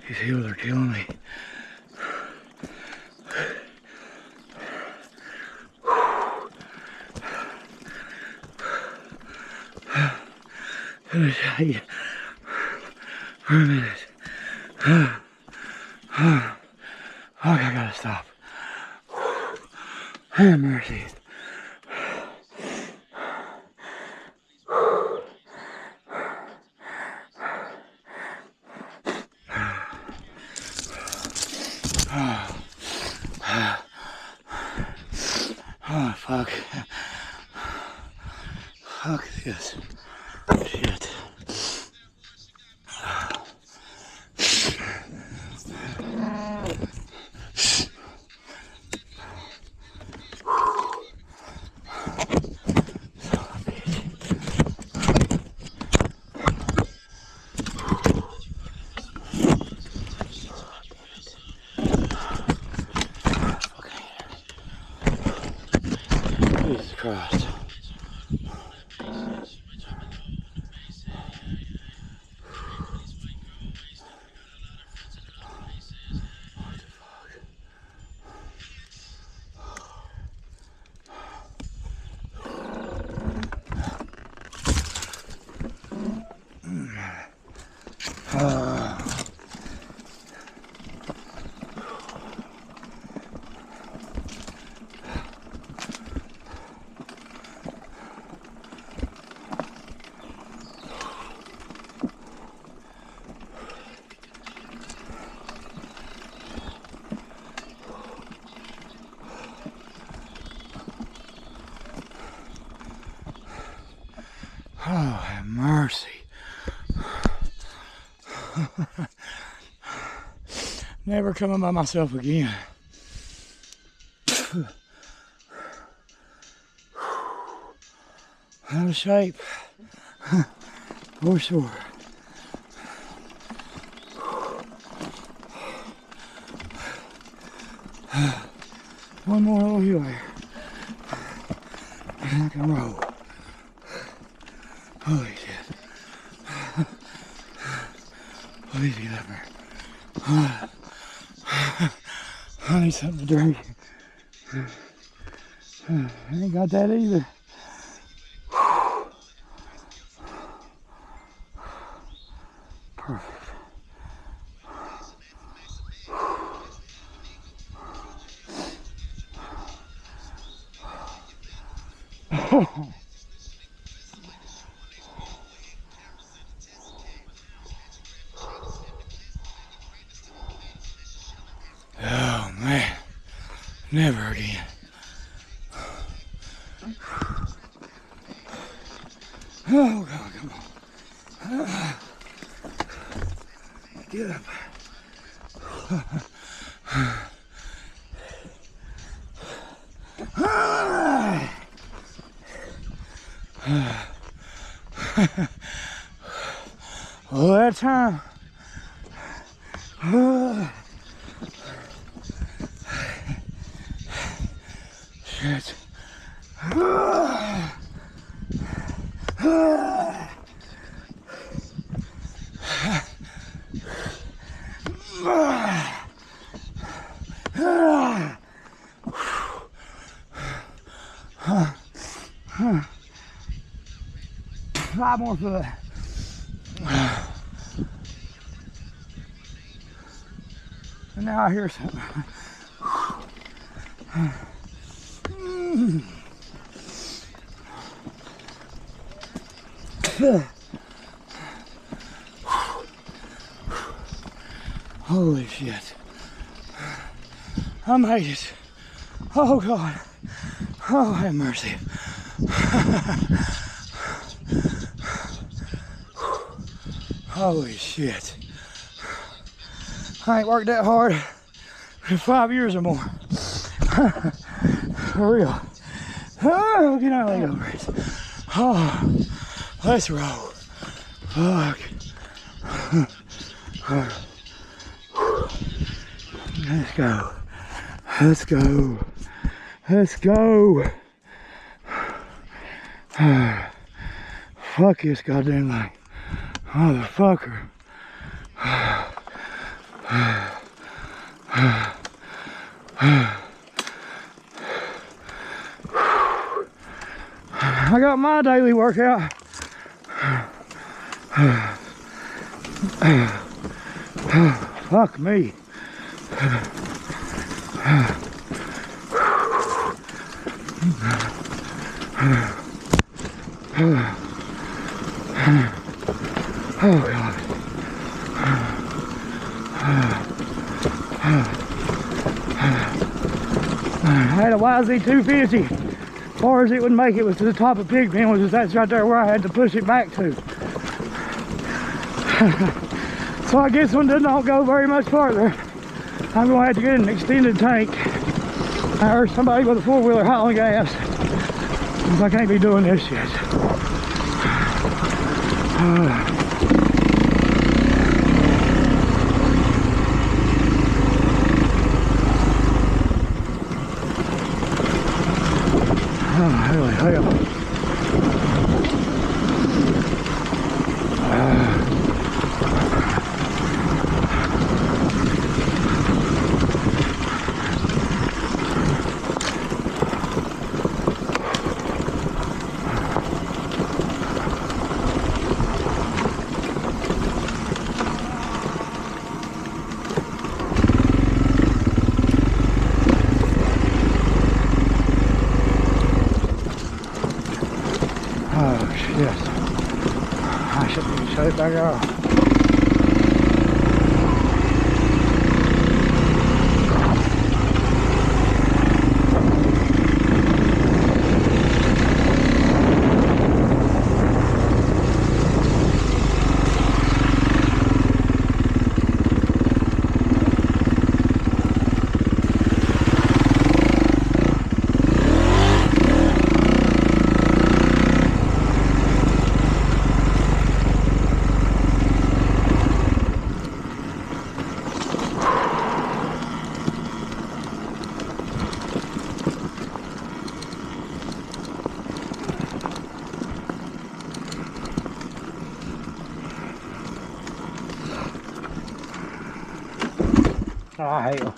These heels are killing me. Let me tell you for a minute. Fuck, I gotta stop. Have mercy. Oh, fuck. Fuck this. Shit. Jesus Christ. Oh, have mercy. Never coming by myself again. Out of shape. For sure. One more little hill here. And I can roll. Holy shit. Please get up there. I need something to drink. I ain't got that either. Perfect. Oh. Oh man, never again. Oh God, come on. Get up. all that time. Shit. Five more foot. And now I hear something. Holy shit. I made it. Oh God. Oh, have mercy. Holy shit. I ain't worked that hard in 5 years or more. For real. Oh, get out of the race. Oh, let's roll. Fuck. Let's go. Let's go. Let's go. Fuck this goddamn thing. Motherfucker. I got my daily workout. Fuck me. Oh God. I had a YZ250. As far as it would make it was to the top of Pigpen, which is that's right there where I had to push it back to. So I guess when it don't go very much farther, I'm gonna have to get an extended tank or somebody with a four-wheeler hauling gas, because I can't be doing this shit. Oh, holy hell. Oh shit. I should be shut it back off. Oh, I hate it.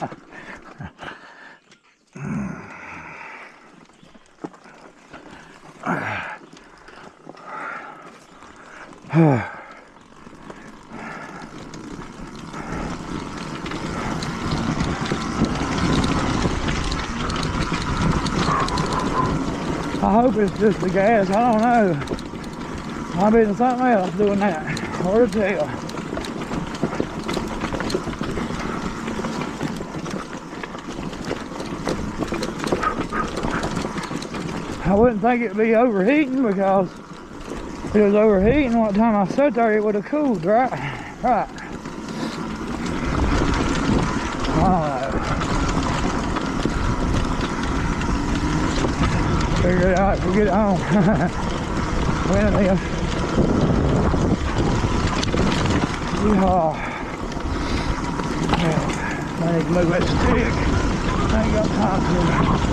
I hope it's just the gas, I don't know. I've been something else doing that. Hard to tell. I wouldn't think it'd be overheating, because if it was overheating one time I sat there, it would have cooled, right? Right. I don't know. Figure it out if we get it home. When it is. Oh. Man, I need to move that stick. I ain't got time to.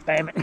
Damn it.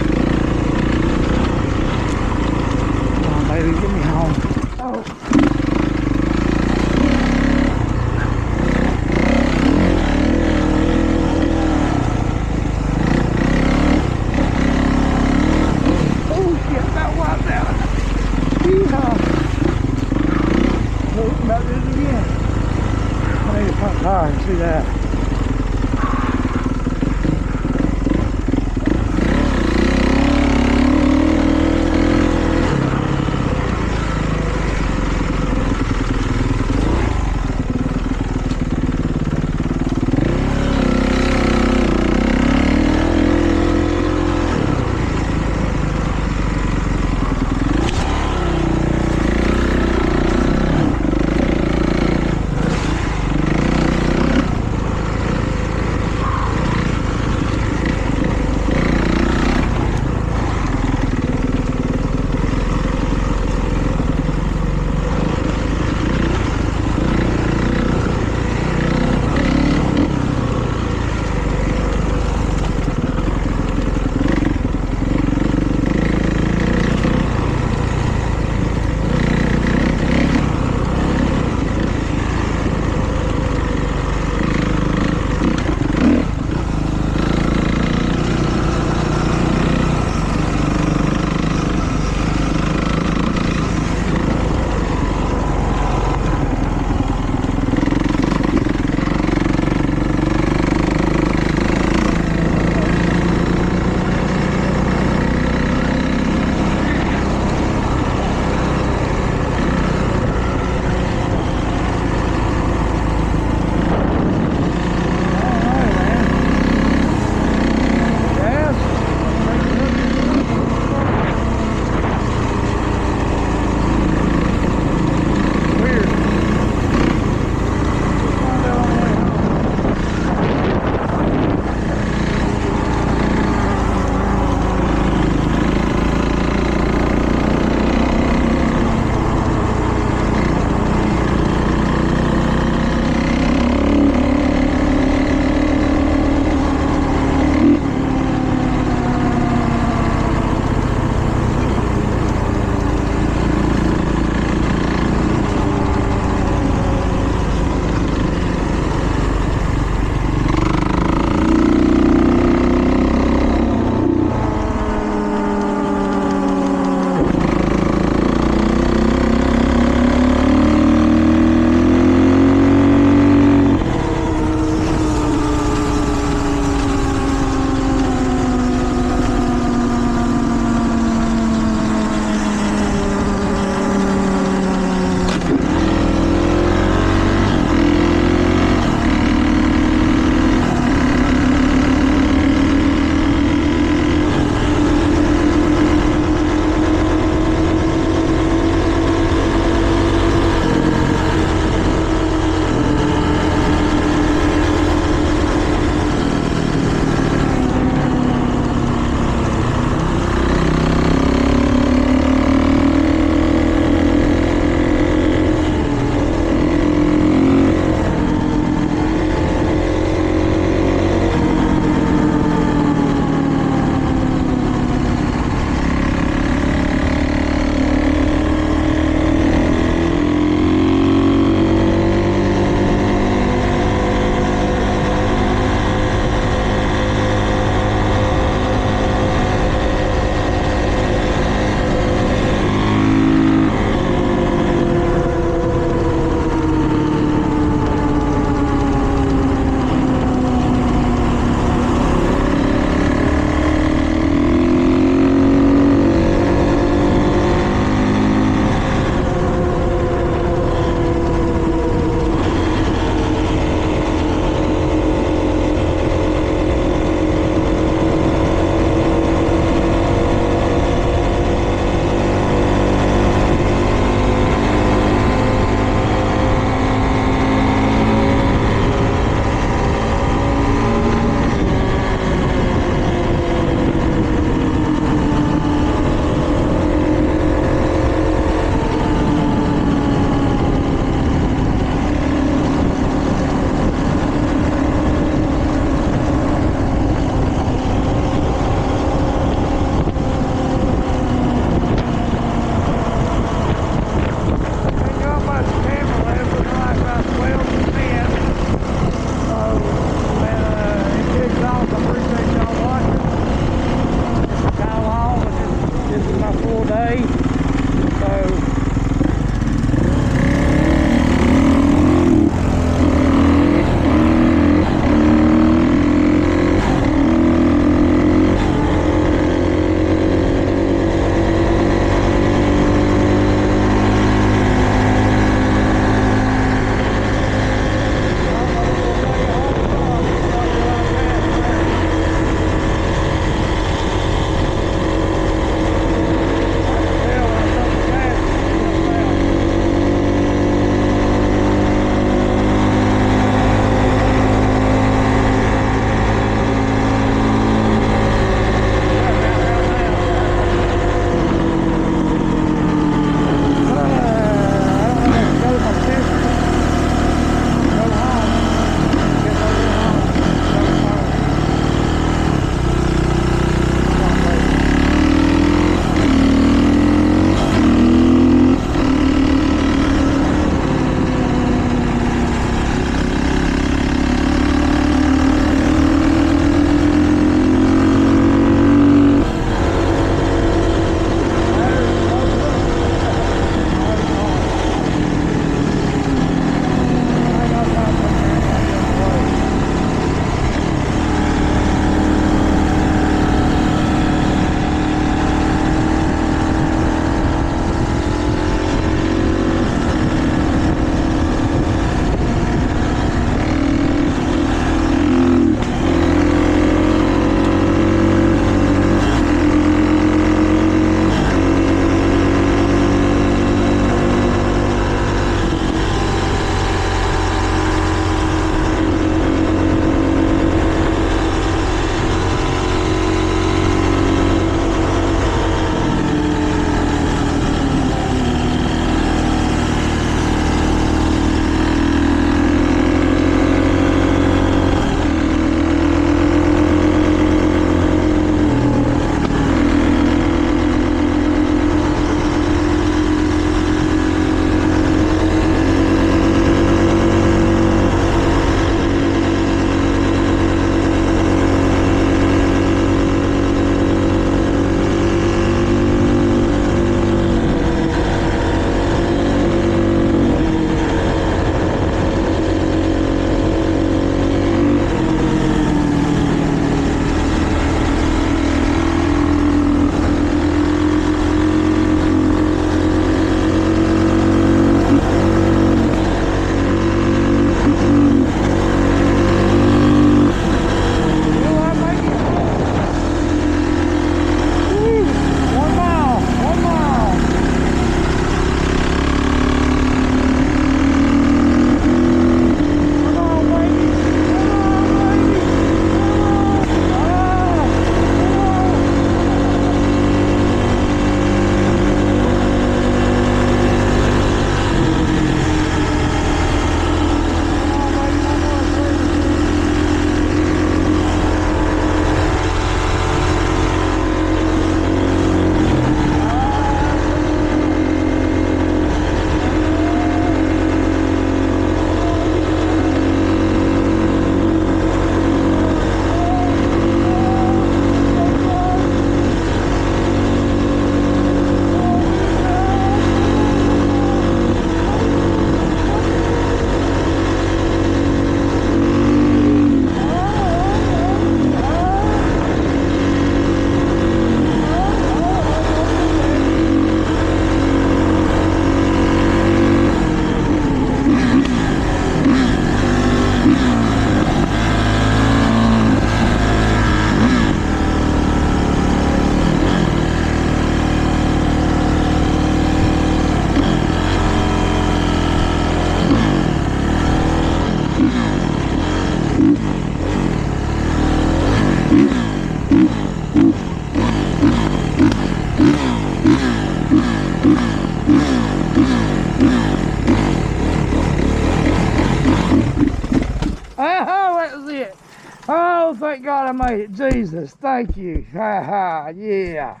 thank God I made it. Jesus, thank you. Ha ha, yeah.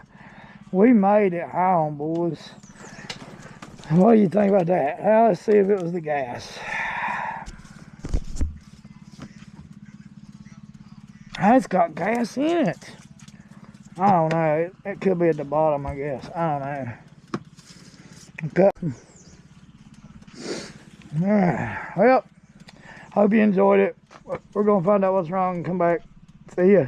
We made it home, boys. What do you think about that? Well, let's see if it was the gas. It's got gas in it. I don't know. It could be at the bottom, I guess. I don't know. Okay. Well, hope you enjoyed it. We're going to find out what's wrong and come back. See ya.